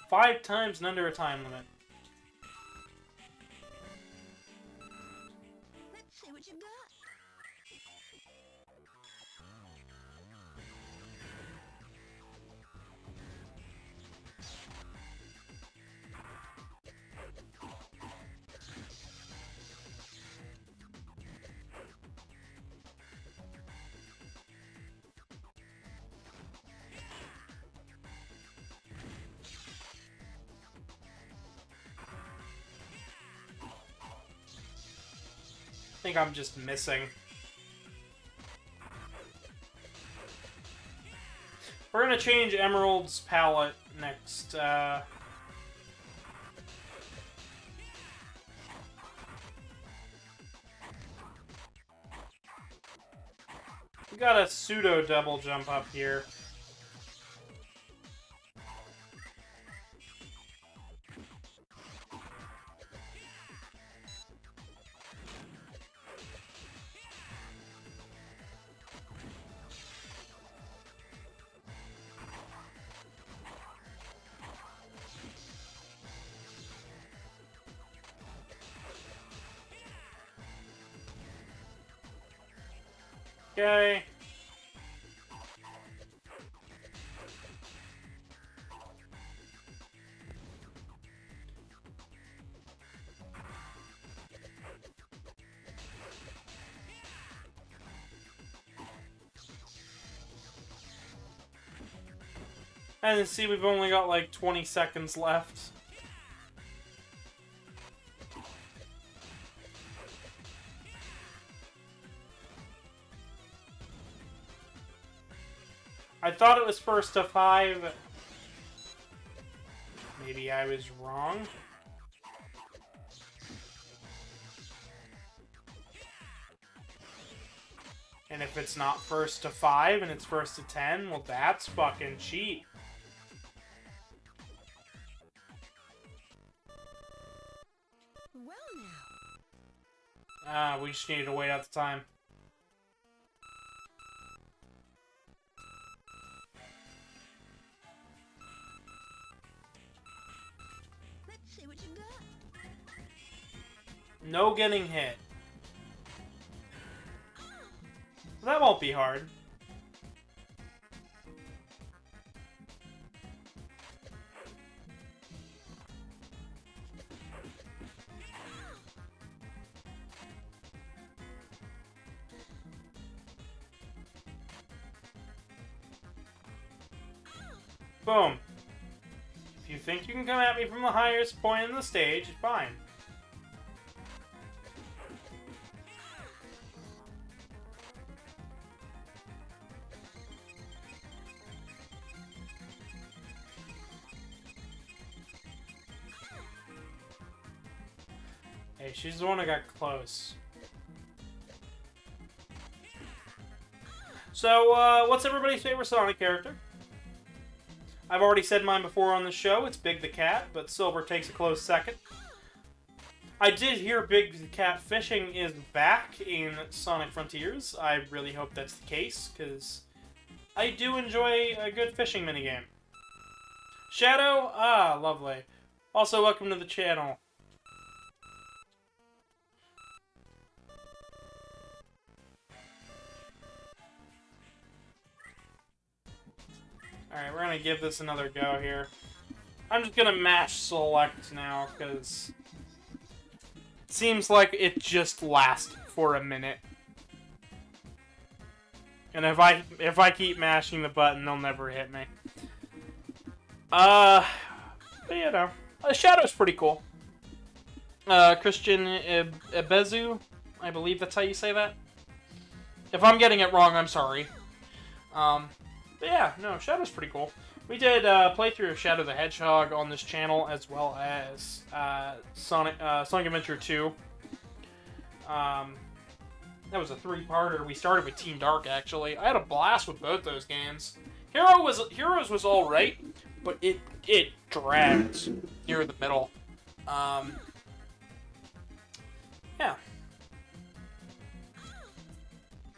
Five times and under a time limit. Let's see what you got. 'I think I'm just missing. We're gonna change Emerald's palette next, We got a pseudo double jump up here. Okay. And see, we've only got like 20 seconds left. I thought it was first to 5. Maybe I was wrong. And if it's not first to 5 and it's first to 10, well, that's fucking cheap. Well now. We just needed to wait out the time. Let's see what you got. No getting hit. That won't be hard. Boom. If you think you can come at me from the highest point in the stage, fine. Hey, she's the one that got close. So, what's everybody's favorite Sonic character? I've already said mine before on the show. It's Big the Cat, but Silver takes a close second. I did hear Big the Cat fishing is back in Sonic Frontiers. I really hope that's the case, because I do enjoy a good fishing minigame. Shadow? Ah, lovely. Also, welcome to the channel. Alright, we're gonna give this another go here. I'm just gonna mash select now, because it seems like it just lasts for a minute. And if I keep mashing the button, they'll never hit me. But you know, Shadow's pretty cool. Christian Ebezu, I believe that's how you say that. If I'm getting it wrong, I'm sorry. But yeah, no, Shadow's pretty cool. We did a playthrough of Shadow the Hedgehog on this channel, as well as Sonic Adventure 2. That was a 3-parter. We started with Team Dark, actually. I had a blast with both those games. Heroes was alright, but it dragged near the middle. Yeah.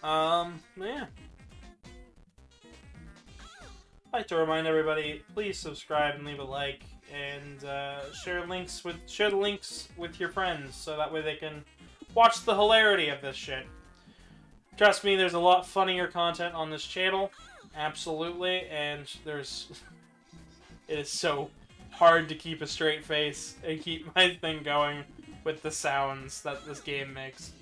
Yeah. I'd like to remind everybody, please subscribe and leave a like, and share the links with your friends, so that way they can watch the hilarity of this shit. Trust me, there's a lot funnier content on this channel, absolutely, and it is so hard to keep a straight face and keep my thing going with the sounds that this game makes.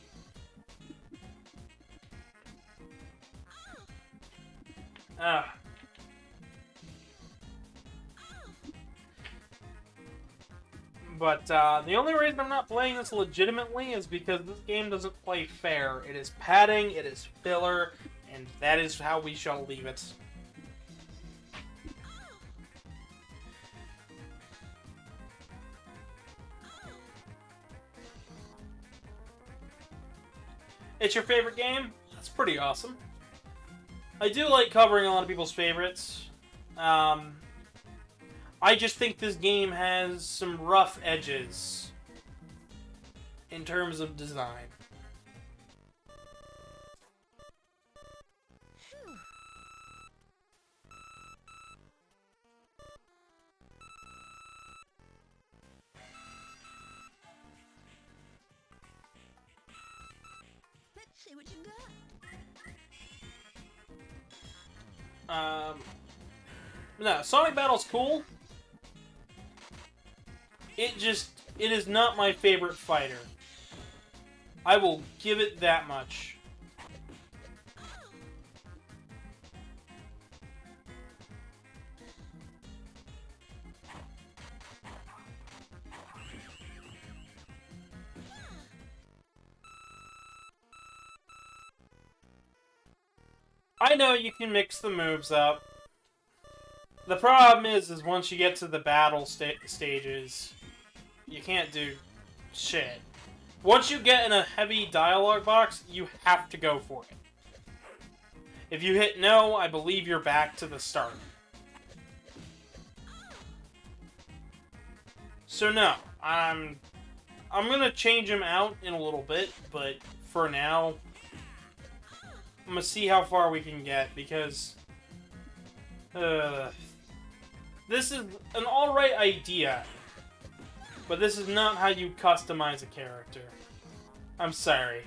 But the only reason I'm not playing this legitimately is because this game doesn't play fair. It is padding, it is filler, and that is how we shall leave it. It's your favorite game? That's pretty awesome. I do like covering a lot of people's favorites. I just think this game has some rough edges in terms of design. Let's see what you got. No, Sonic Battle's cool. It is not my favorite fighter. I will give it that much. I know you can mix the moves up. The problem is once you get to the battle stages, you can't do shit. Once you get in a heavy dialogue box, you have to go for it. If you hit no, I believe you're back to the start. So no, I'm gonna change him out in a little bit, but for now, I'm gonna see how far we can get, because this is an alright idea, but this is not how you customize a character. I'm sorry.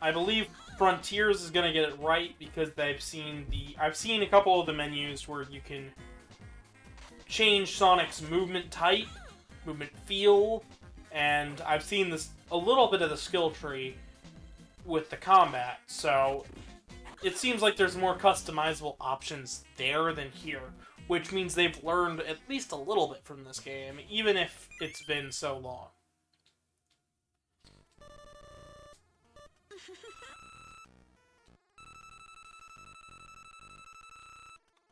I believe Frontiers is gonna get it right, because I've seen a couple of the menus where you can change Sonic's movement type, movement feel, and I've seen this a little bit of the skill tree with the combat, so it seems like there's more customizable options there than here, which means they've learned at least a little bit from this game, even if it's been so long.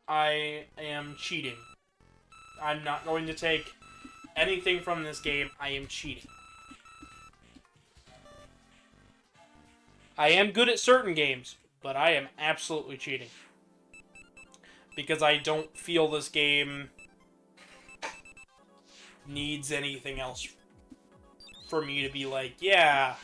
I am cheating. I'm not going to take anything from this game. I am cheating. I am good at certain games, but I am absolutely cheating. Because I don't feel this game needs anything else for me to be like, yeah.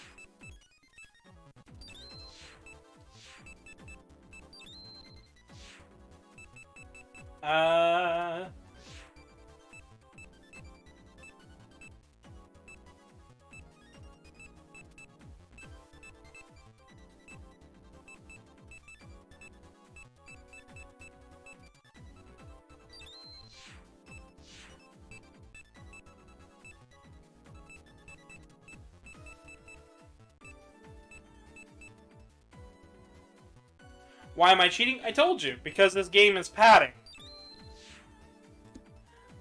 Why am I cheating? I told you, because this game is padding.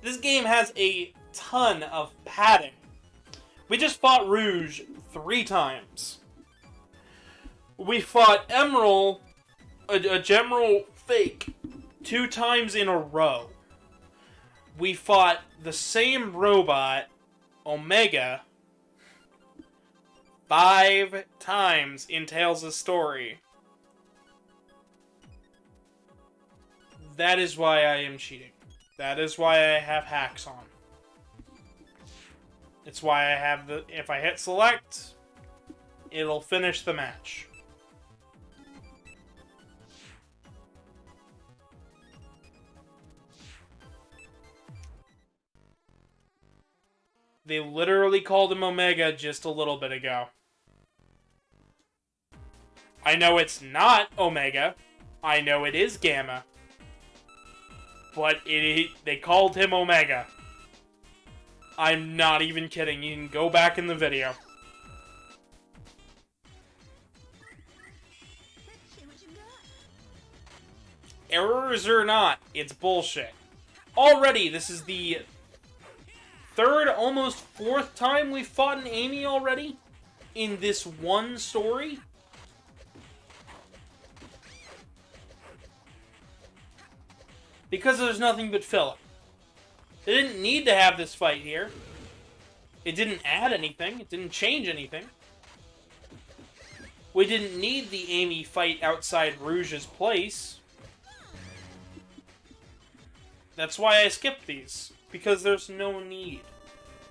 This game has a ton of padding. We just fought Rouge 3 times. We fought Emerald, a Gemerald fake, 2 times in a row. We fought the same robot, Omega, 5 times in Tales' story. That is why I am cheating. That is why I have hacks on. It's why I have the... If I hit select, it'll finish the match. They literally called him Omega just a little bit ago. I know it's not Omega. I know it is Gamma. But they called him Omega. I'm not even kidding. You can go back in the video. Let's see what you got. Errors or not, it's bullshit. Already, this is the 3rd, almost 4th time we've fought an Amy already in this one story. Because there's nothing but filler. They didn't need to have this fight here. It didn't add anything. It didn't change anything. We didn't need the Amy fight outside Rouge's place. That's why I skipped these. Because there's no need.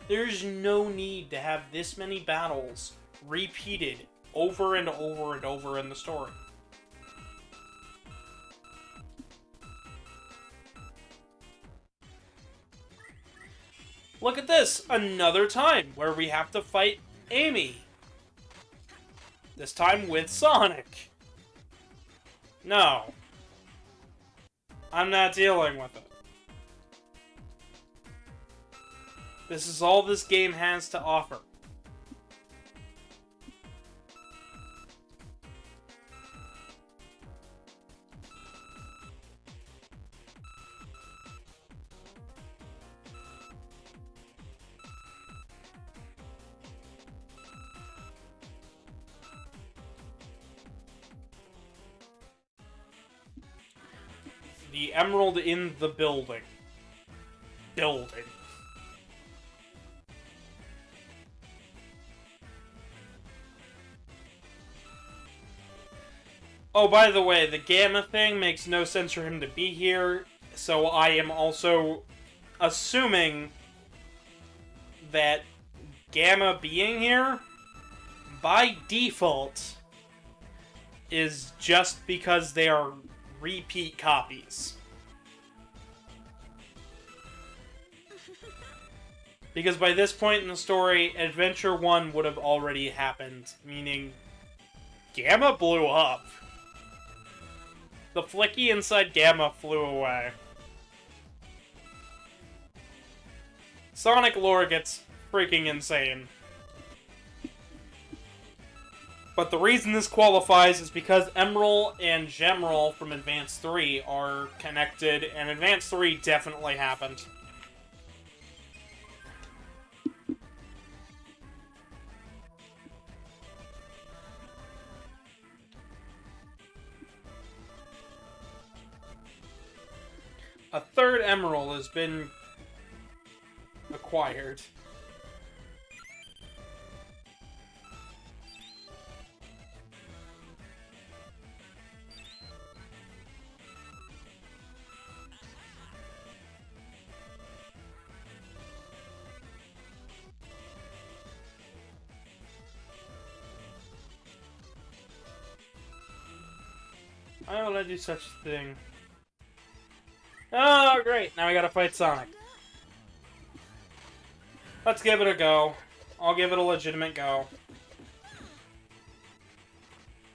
There's no need to have this many battles repeated over and over and over in the story. Look at this! Another time where we have to fight Amy. This time with Sonic. No. I'm not dealing with it. This is all this game has to offer. The emerald in the building. Oh, by the way, the Gamma thing makes no sense for him to be here, so I am also assuming that Gamma being here, by default, is just because they are repeat copies. Because by this point in the story, Adventure 1 would have already happened, meaning Gamma blew up. The Flicky inside Gamma flew away. Sonic lore gets freaking insane. But the reason this qualifies is because Emerald and Gemerald from Advance 3 are connected, and Advance 3 definitely happened. A third Emerald has been acquired. Why would I do such a thing? Oh, great. Now we gotta fight Sonic. Let's give it a go. I'll give it a legitimate go.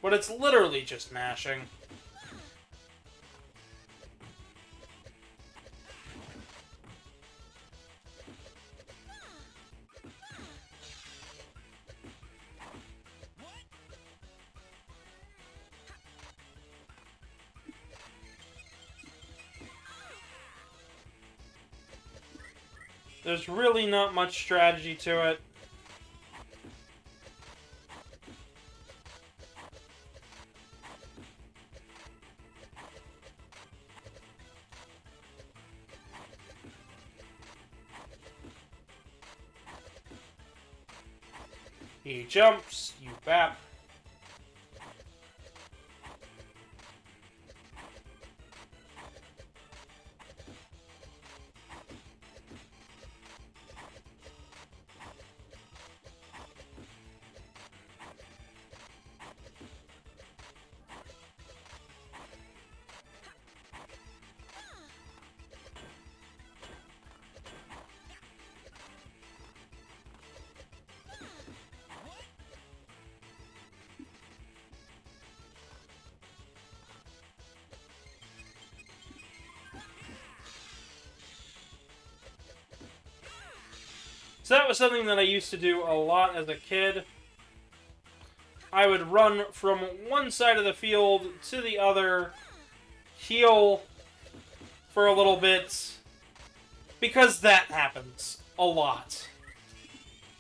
But it's literally just mashing. There's really not much strategy to it. He jumps, you bap. So that was something that I used to do a lot as a kid. I would run from one side of the field to the other, heal for a little bit, because that happens a lot.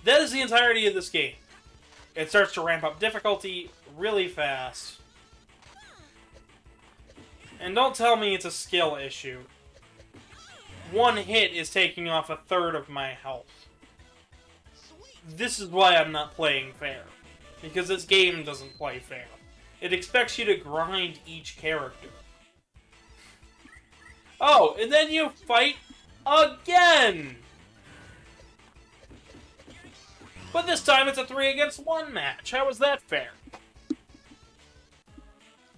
That is the entirety of this game. It starts to ramp up difficulty really fast. And don't tell me it's a skill issue. One hit is taking off a third of my health. This is why I'm not playing fair. Because this game doesn't play fair. It expects you to grind each character. Oh, and then you fight again! But this time it's a 3 against 1 match. How is that fair?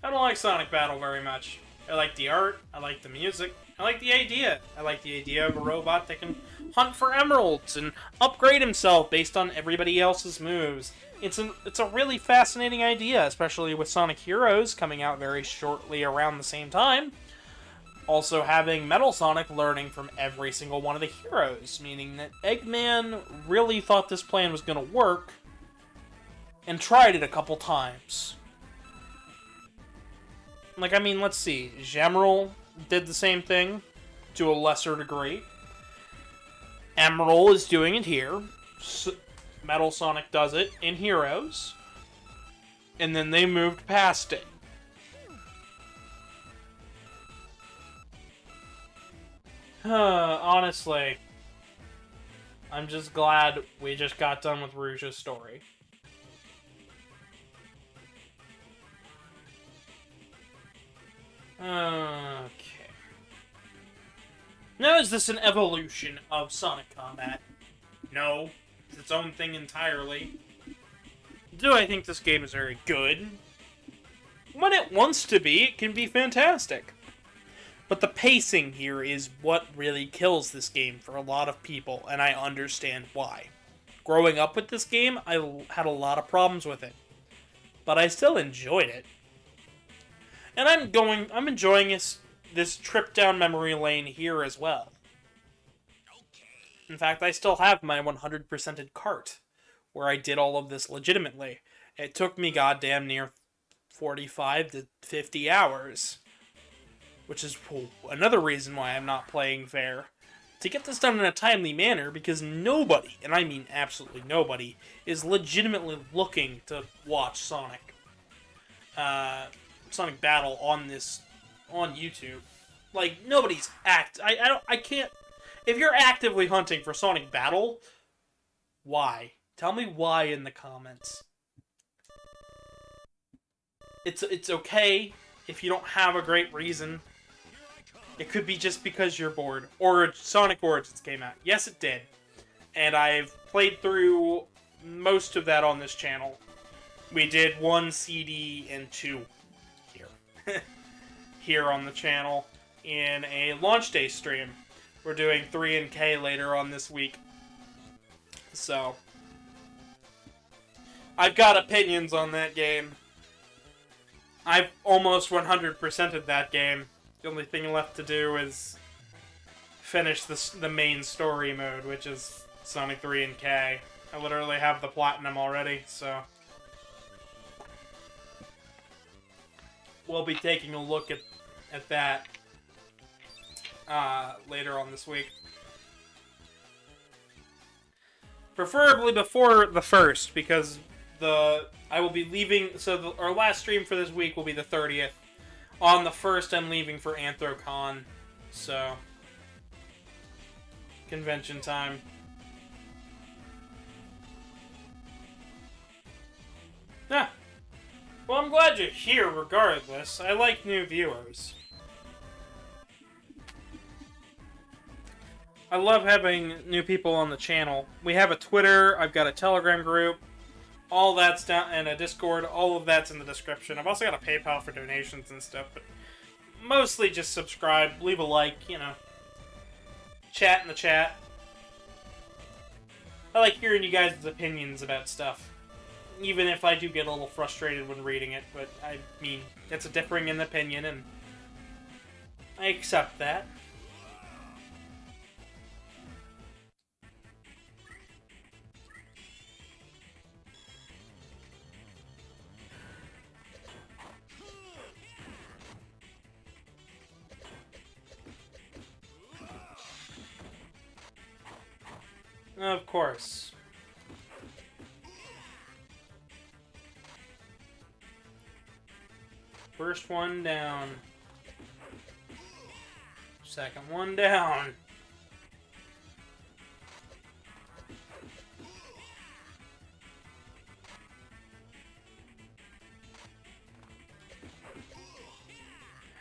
I don't like Sonic Battle very much. I like the art, I like the music, I like the idea. I like the idea of a robot that can hunt for emeralds and upgrade himself based on everybody else's moves. It's a really fascinating idea, especially with Sonic Heroes coming out very shortly around the same time. Also having Metal Sonic learning from every single one of the heroes, meaning that Eggman really thought this plan was going to work and tried it a couple times. Like, I mean, let's see. Gemerald did the same thing to a lesser degree. Emerald is doing it here. Metal Sonic does it in Heroes. And then they moved past it. Honestly, I'm just glad we just got done with Rouge's story. Okay. Now, is this an evolution of Sonic Combat? No. It's its own thing entirely. Do I think this game is very good? When it wants to be, it can be fantastic. But the pacing here is what really kills this game for a lot of people, and I understand why. Growing up with this game, I had a lot of problems with it. But I still enjoyed it. And I'm enjoying this trip down memory lane here as well. In fact, I still have my 100%ed cart, where I did all of this legitimately. It took me goddamn near 45 to 50 hours. Which is another reason why I'm not playing fair. To get this done in a timely manner, because nobody, and I mean absolutely nobody, is legitimately looking to watch Sonic Battle on YouTube. Like, nobody's I can't. If you're actively hunting for Sonic Battle, why? Tell me why in the comments. It's okay if you don't have a great reason. It could be just because you're bored. Or Sonic Origins came out. Yes, it did. And I've played through most of that on this channel. We did 1 CD and 2 here. Here on the channel in a launch day stream. We're doing 3 and K later on this week. So, I've got opinions on that game. I've almost 100%ed that game. The only thing left to do is finish the main story mode, which is Sonic 3 and K. I literally have the platinum already, so we'll be taking a look at that later on this week. Preferably before the 1st, because I will be leaving, so our last stream for this week will be the 30th. On the 1st, I'm leaving for AnthroCon, so convention time. Yeah. Well, I'm glad you're here regardless. I like new viewers. I love having new people on the channel. We have a Twitter, I've got a Telegram group, all that's down, and a Discord, all of that's in the description. I've also got a PayPal for donations and stuff, but mostly just subscribe, leave a like, you know. Chat in the chat. I like hearing you guys' opinions about stuff. Even if I do get a little frustrated when reading it, but I mean, it's a differing in opinion, and I accept that. Of course. First one down. Second one down.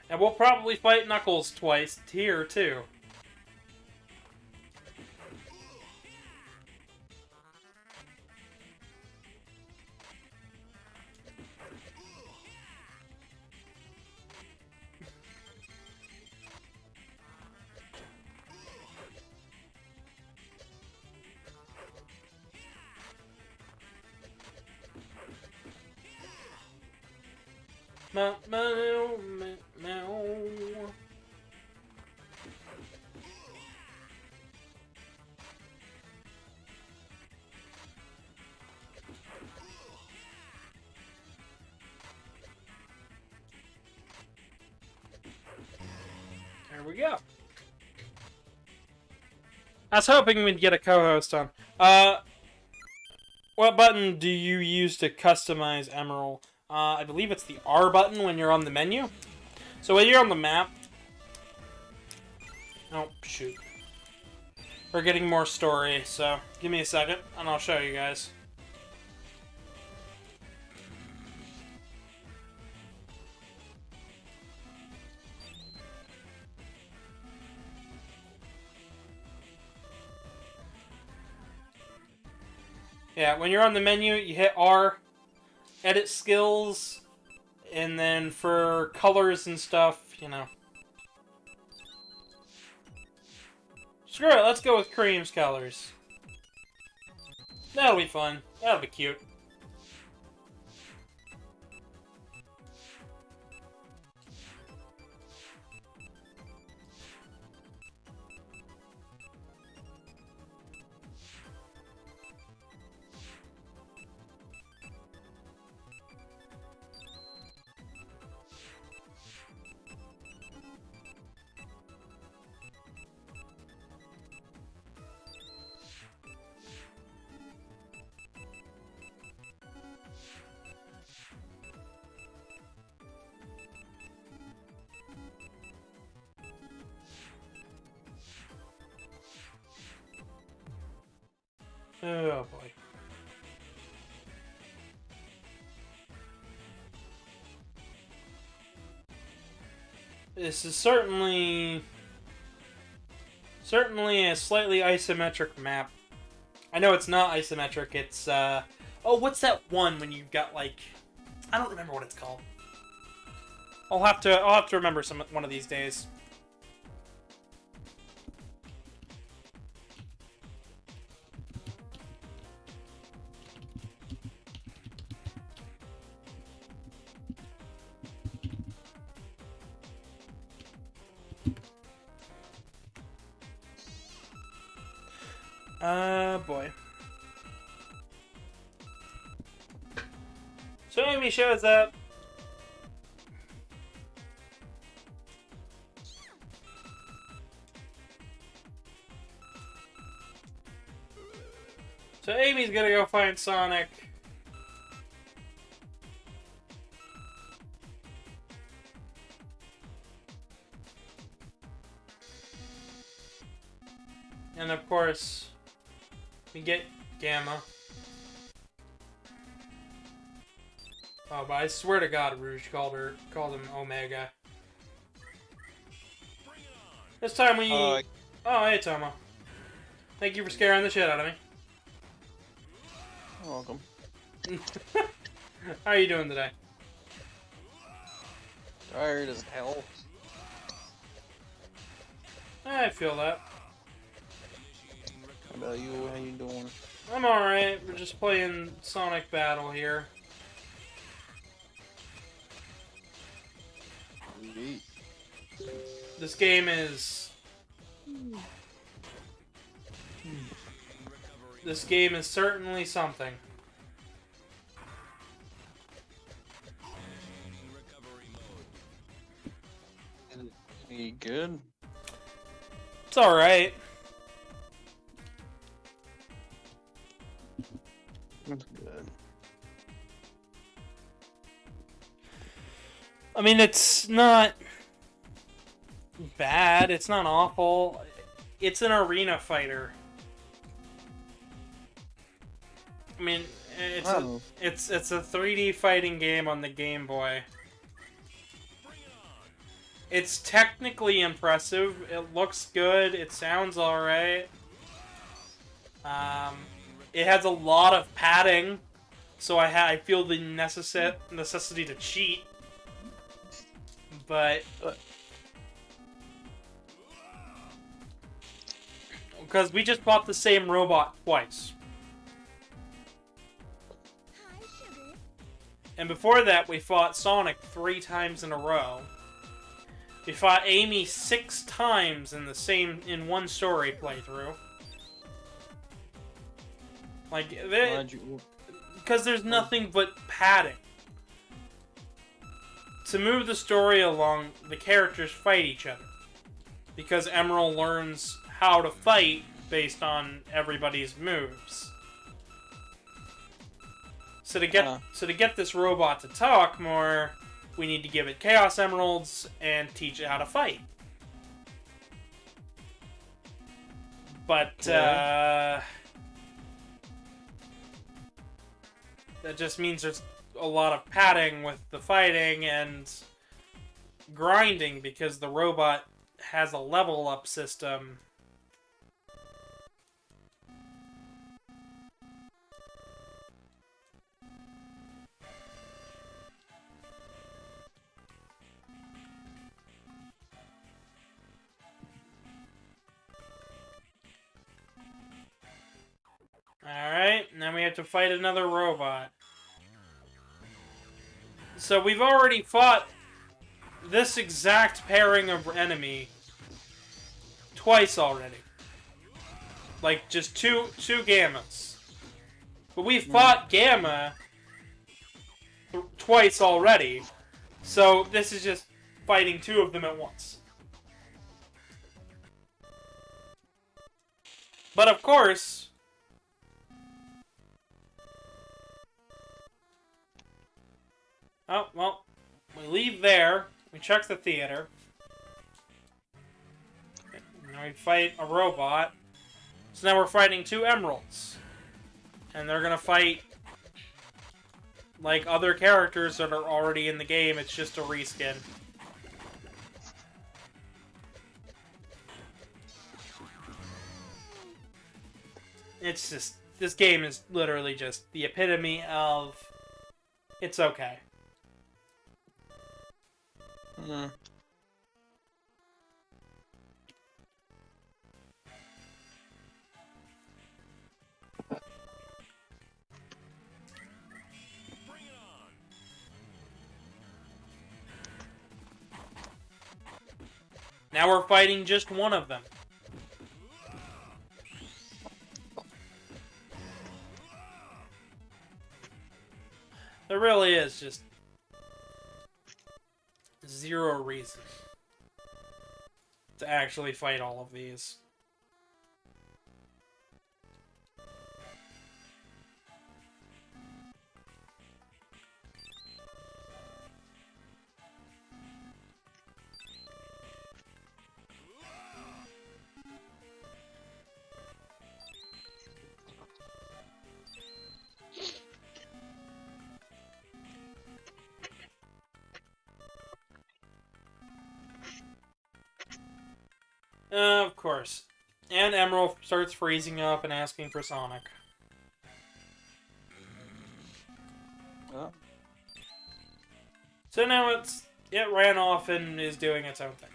And we'll probably fight Knuckles twice here, too. There we go. I was hoping we'd get a co-host on. What button do you use to customize Emerald? I believe it's the R button when you're on the menu. So when you're on the map... Oh, shoot. We're getting more story, so give me a second, and I'll show you guys. Yeah, when you're on the menu, you hit R, edit skills, and then for colors and stuff, you know. Screw it, let's go with Cream's colors. That'll be fun. That'll be cute. Oh boy. This is certainly a slightly isometric map. I know it's not isometric, it's oh, what's that one when you've got like, I don't remember what it's called. I'll have to remember one of these days. Boy. So Amy shows up. So Amy's gonna go find Sonic. And of course, we get Gamma. Oh, but I swear to God, Rouge called him Omega. This time we... Oh, hey, Tomo. Thank you for scaring the shit out of me. You're welcome. How are you doing today? Tired as hell. I feel that. How about you? How you doing? I'm alright. We're just playing Sonic Battle here. Yeet. This game is... This game is certainly something. You good? It's alright. That's good. I mean, it's not bad. It's not awful. It's an arena fighter. I mean, it's a 3D fighting game on the Game Boy. It's technically impressive. It looks good. It sounds alright. It has a lot of padding, so I feel the necessity to cheat. But because we just bought the same robot twice. And before that, we fought Sonic 3 times in a row. We fought Amy 6 times in one story playthrough. Like, because there's nothing but padding. To move the story along, the characters fight each other. Because Emerald learns how to fight based on everybody's moves. So to get this robot to talk more, we need to give it Chaos Emeralds and teach it how to fight. But that just means there's a lot of padding with the fighting and grinding because the robot has a level up system. Now we have to fight another robot. So we've already fought this exact pairing of enemy twice already. Like, just two Gammas. But we've fought Gamma twice already. So this is just fighting two of them at once. But of course... Oh, well, we leave there. We check the theater. Now we fight a robot. So now we're fighting two emeralds. And they're gonna fight like other characters that are already in the game. It's just a reskin. It's just... This game is literally just the epitome of... It's okay. Hmm. Bring it on. Now we're fighting just one of them. There really is just zero reason to actually fight all of these. Of course. And Emerald starts freezing up and asking for Sonic. Oh. So now it ran off and is doing its own thing.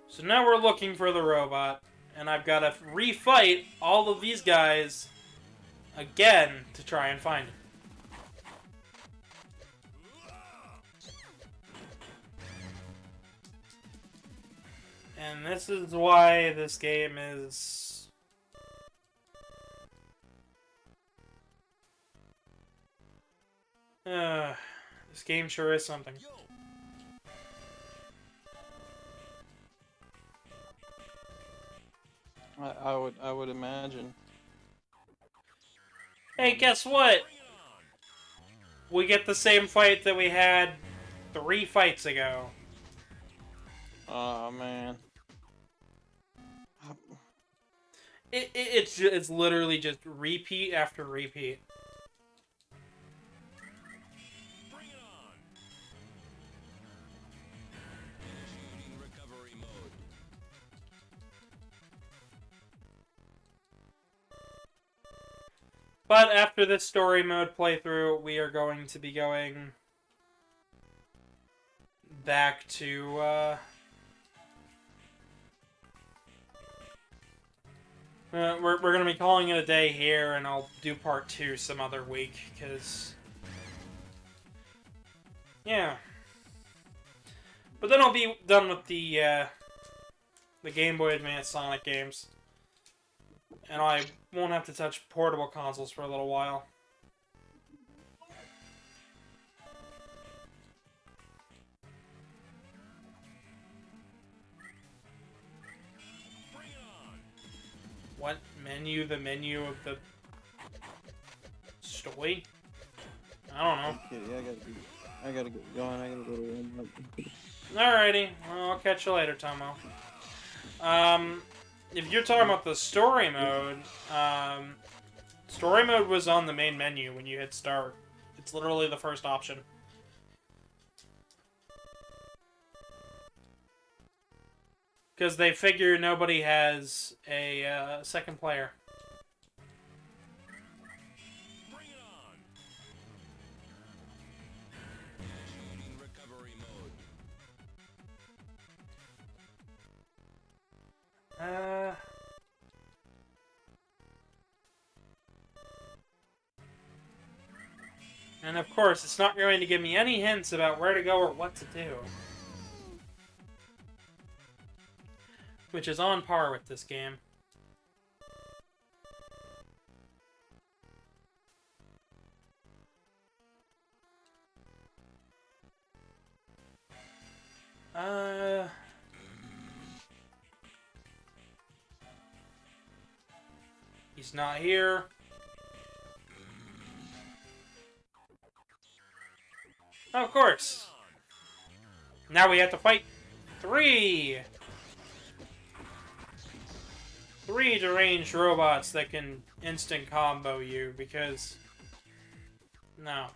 So now we're looking for the robot, and I've got to refight all of these guys again to try and find him. And this is why this game is... this game sure is something. I would imagine. Hey, guess what? We get the same fight that we had 3 fights ago. Oh man. It's literally just repeat after repeat. Bring it on. Initiating recovery mode. But after this story mode playthrough, we are going to be going back to, we're going to be calling it a day here, and I'll do part 2 some other week, because... Yeah. But then I'll be done with the Game Boy Advance Sonic games. And I won't have to touch portable consoles for a little while. Bring it on. What menu? The menu of the story? I don't know. I gotta get going. I gotta go to one. Alrighty. Well, I'll catch you later, Tomo. If you're talking about the story mode was on the main menu when you hit start. It's literally the first option. Because they figure nobody has a second player. Bring it on. Initiating recovery mode. And of course, it's not going to give me any hints about where to go or what to do. Which is on par with this game. He's not here. Oh, of course. Now we have to fight three deranged robots that can instant combo you because no.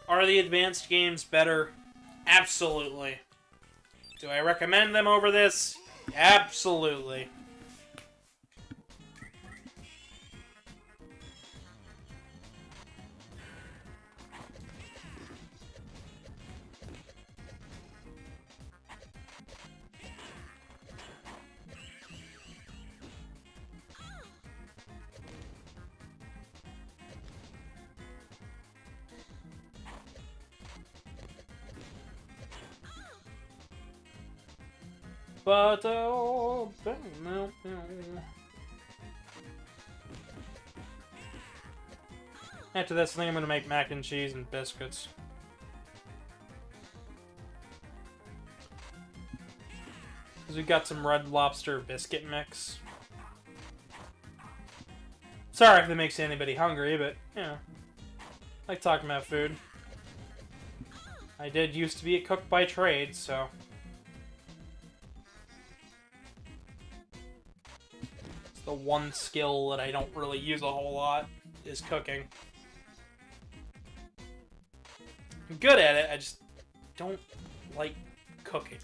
Are the advanced games better? Absolutely. Do I recommend them over this? Absolutely. But after this, I think I'm gonna make mac and cheese and biscuits. Because we got some Red Lobster biscuit mix. Sorry if that makes anybody hungry, but you know, I like talking about food. I did used to be a cook by trade, so. The one skill that I don't really use a whole lot is cooking. I'm good at it, I just don't like cooking.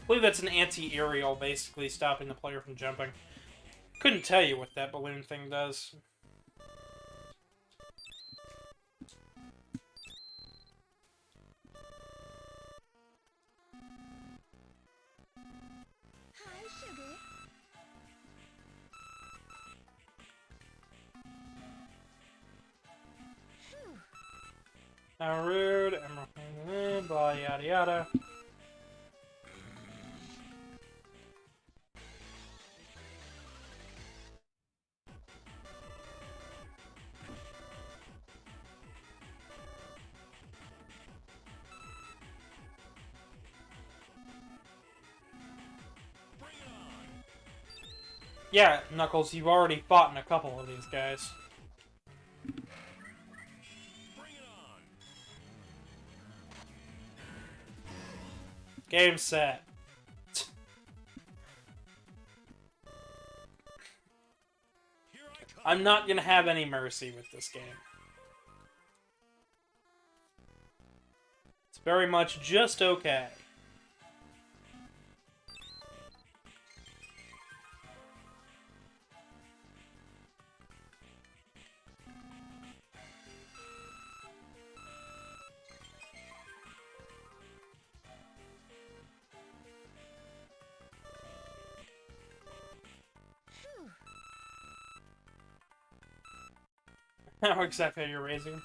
I believe that's an anti-aerial, basically stopping the player from jumping. Couldn't tell you what that balloon thing does. Hi, sugar. How rude, emerald, blah, yada yada. Yeah, Knuckles, you've already fought in a couple of these guys. Game set. I'm not gonna have any mercy with this game. It's very much just okay. How exactly are you raising him?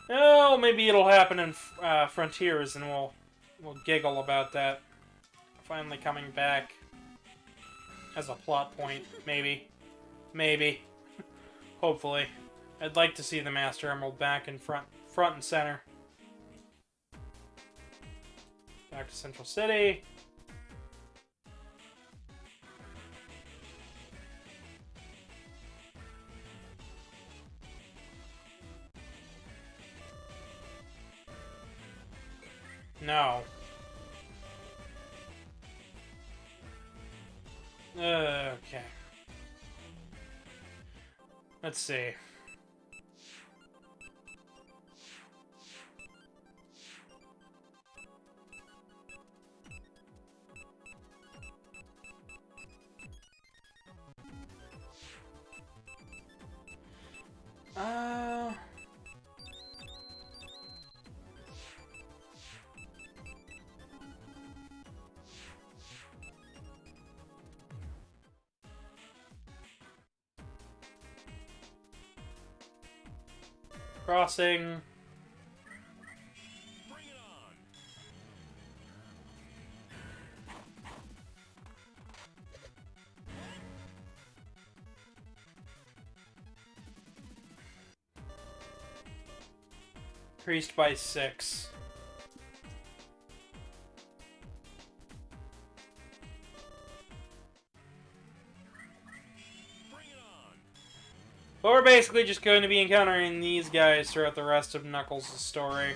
Oh, maybe it'll happen in Frontiers, and we'll giggle about that. Finally coming back. as a plot point. Maybe. Maybe. Hopefully. I'd like to see the Master Emerald back in front and center. Back to Central City. No. Okay. Let's see. Crossing. Bring it on. Increased by 6. Bring it on. But we're basically just going to be encountering these guys throughout the rest of Knuckles' story.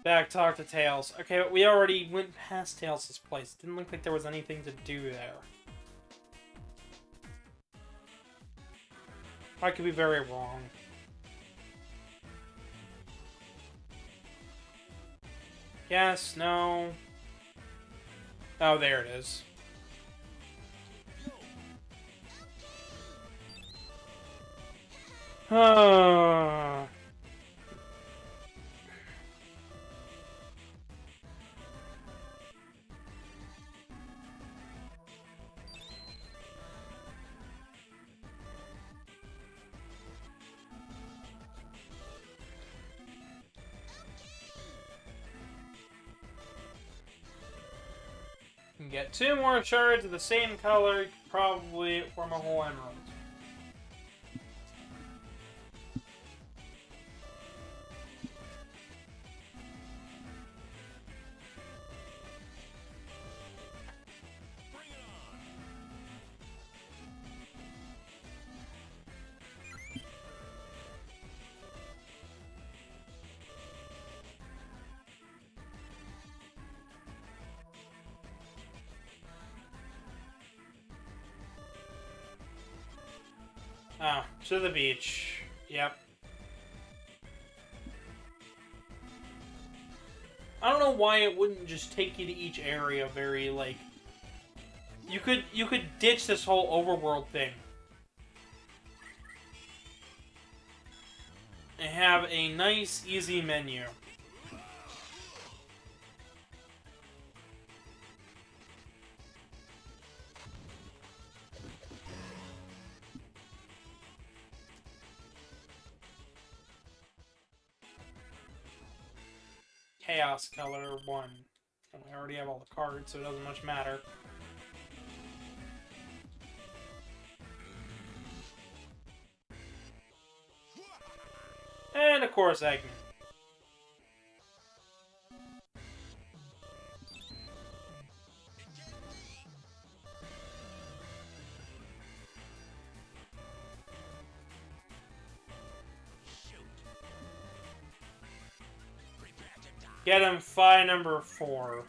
Back, talk to Tails. Okay, but we already went past Tails' place. Didn't look like there was anything to do there. I could be very wrong. Yes, no. Oh, there it is. Can get 2 more shards of the same color, probably form a whole emerald. Bring it on. Ah, to the beach. Yep. I don't know why it wouldn't just take you to each area very, like... You could ditch this whole overworld thing. And have a nice, easy menu. Chaos color 1. I already have all the cards, so it doesn't much matter. And of course, Eggman. Get him Phi number 4.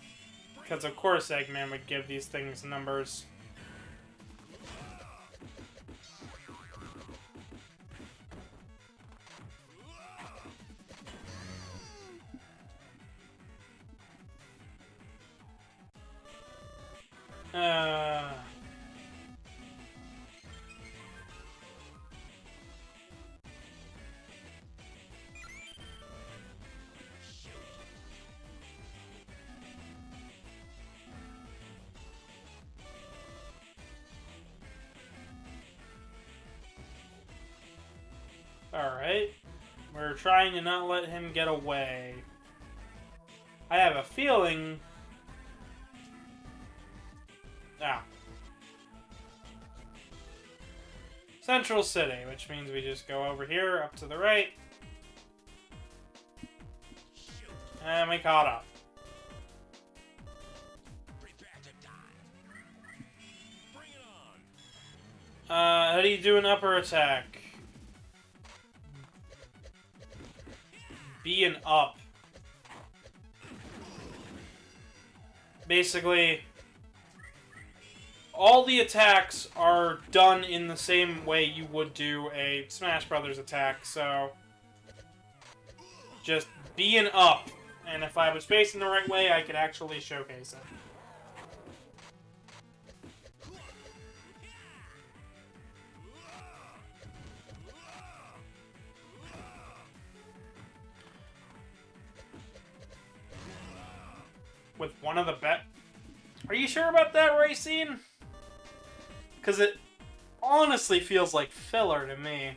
Because of course Eggman would give these things numbers. right? We're trying to not let him get away. I have a feeling... Ah. Central City, which means we just go over here, up to the right. And we caught up. How do you do an upper attack? B and up. Basically, all the attacks are done in the same way you would do a Smash Brothers attack, so just B and up. And if I was facing the right way, I could actually showcase it. With one of the Are you sure about that, Racine? Because it honestly feels like filler to me.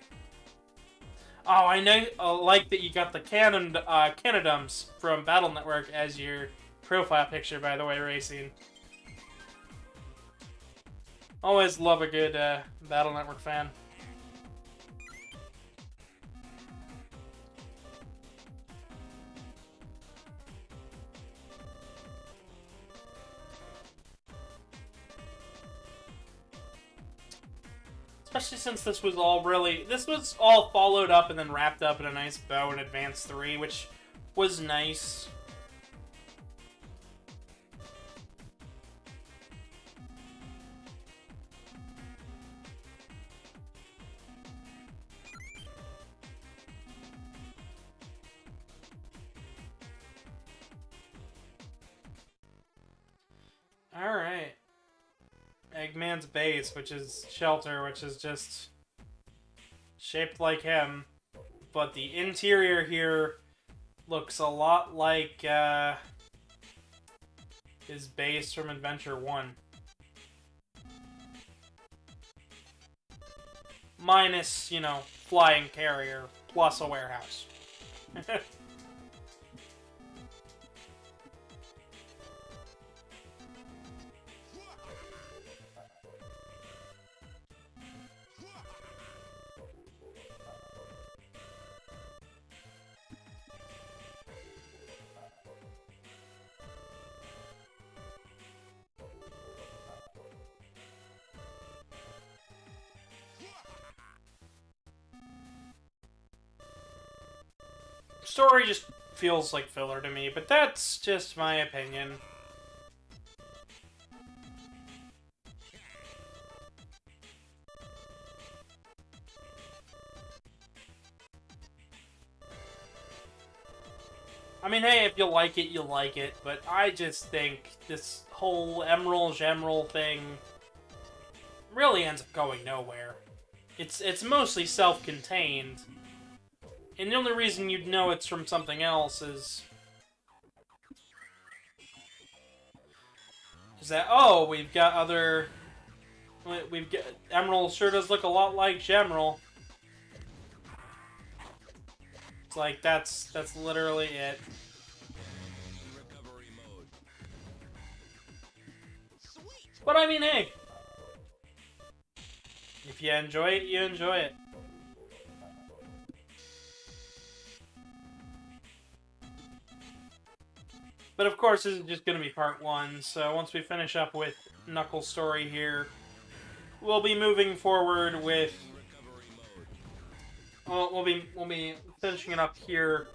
Oh, I know. Like that you got the Canadums from Battle Network as your profile picture, by the way, Racine. Always love a good Battle Network fan. Especially since this was all followed up and then wrapped up in a nice bow in Advance 3, which was nice. Alright. Eggman's base, which is shelter, which is just shaped like him. But the interior here looks a lot like his base from Adventure 1. Minus, you know, flying carrier, plus a warehouse. Story just feels like filler to me, but that's just my opinion. I mean, hey, if you like it, you like it, but I just think this whole Emerald Gemerald thing really ends up going nowhere. It's mostly self-contained. And the only reason you'd know it's from something else is that, oh, we've got Emerald sure does look a lot like Gemerald. It's like, that's literally it. But I mean, hey, if you enjoy it, you enjoy it. But of course, this is just going to be part 1, so once we finish up with Knuckles' story here, we'll be moving forward with... Well, we'll be finishing it up here,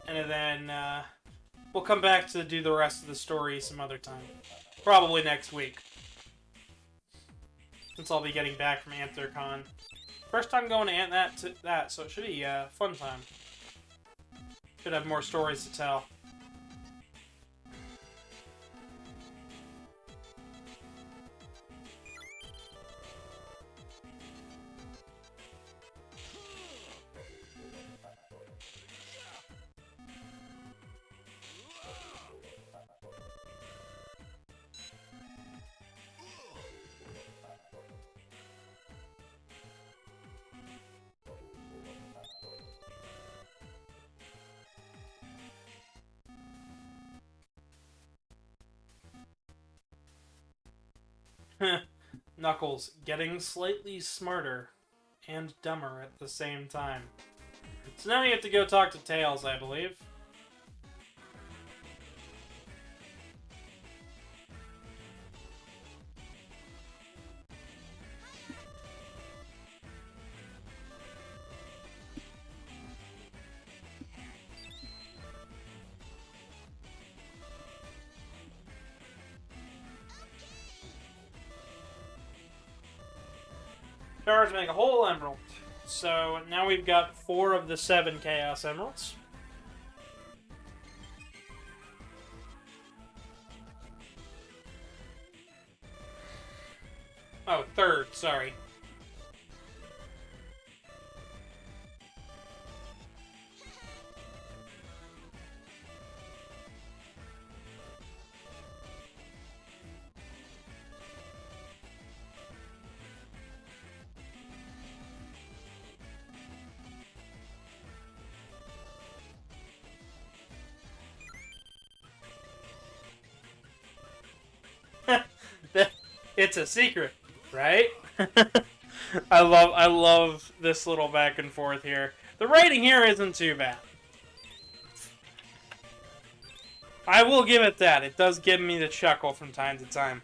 and then we'll come back to do the rest of the story some other time. Probably next week. Since I'll be getting back from AntherCon. First time going to that, so it should be a fun time. Should have more stories to tell. Knuckles getting slightly smarter and dumber at the same time. So now we have to go talk to Tails, I believe. Charge make a whole emerald. So now we've got 4 of the 7 Chaos Emeralds. Oh, 3rd, sorry. It's a secret, right? I love this little back and forth here. The writing here isn't too bad. I will give it that. It does give me the chuckle from time to time.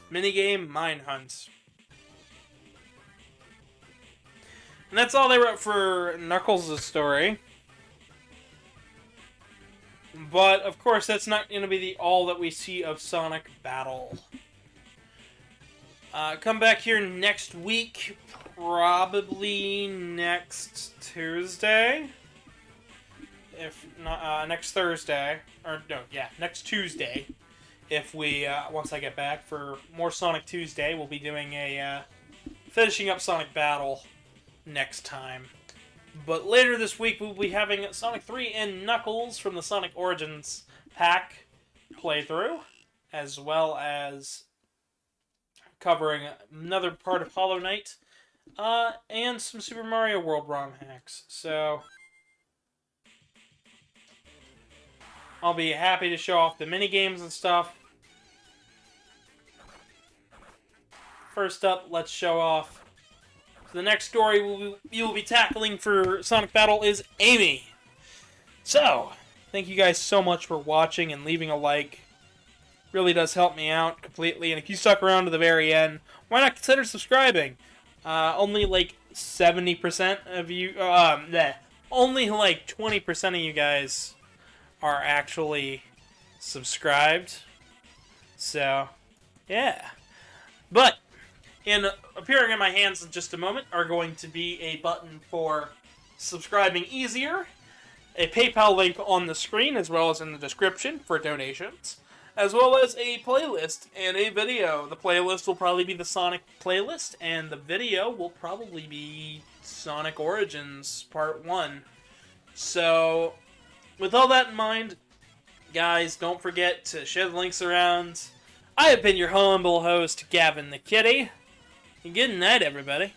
Minigame Mine Hunt. And that's all they wrote for Knuckles' story. But, of course, that's not going to be all that we see of Sonic Battle. Come back here next week, probably next Tuesday. If not, next Thursday. Or, no, yeah, next Tuesday. If we, once I get back for more Sonic Tuesday, we'll be doing a, finishing up Sonic Battle next time. But later this week, we'll be having Sonic 3 and Knuckles from the Sonic Origins pack playthrough, as well as covering another part of Hollow Knight, and some Super Mario World ROM hacks. So I'll be happy to show off the minigames and stuff. First up, let's show off the next story we will be tackling for Sonic Battle is Amy. So, thank you guys so much for watching and leaving a like. Really does help me out completely. And if you stuck around to the very end, why not consider subscribing? Only like 70% of you, only like 20% of you guys are actually subscribed. So, yeah. But appearing in my hands in just a moment are going to be a button for subscribing easier, a PayPal link on the screen as well as in the description for donations, as well as a playlist and a video. The playlist will probably be the Sonic playlist, and the video will probably be Sonic Origins Part 1. So, with all that in mind, guys, don't forget to share the links around. I have been your humble host, Gavin the Kitty. And good night, everybody.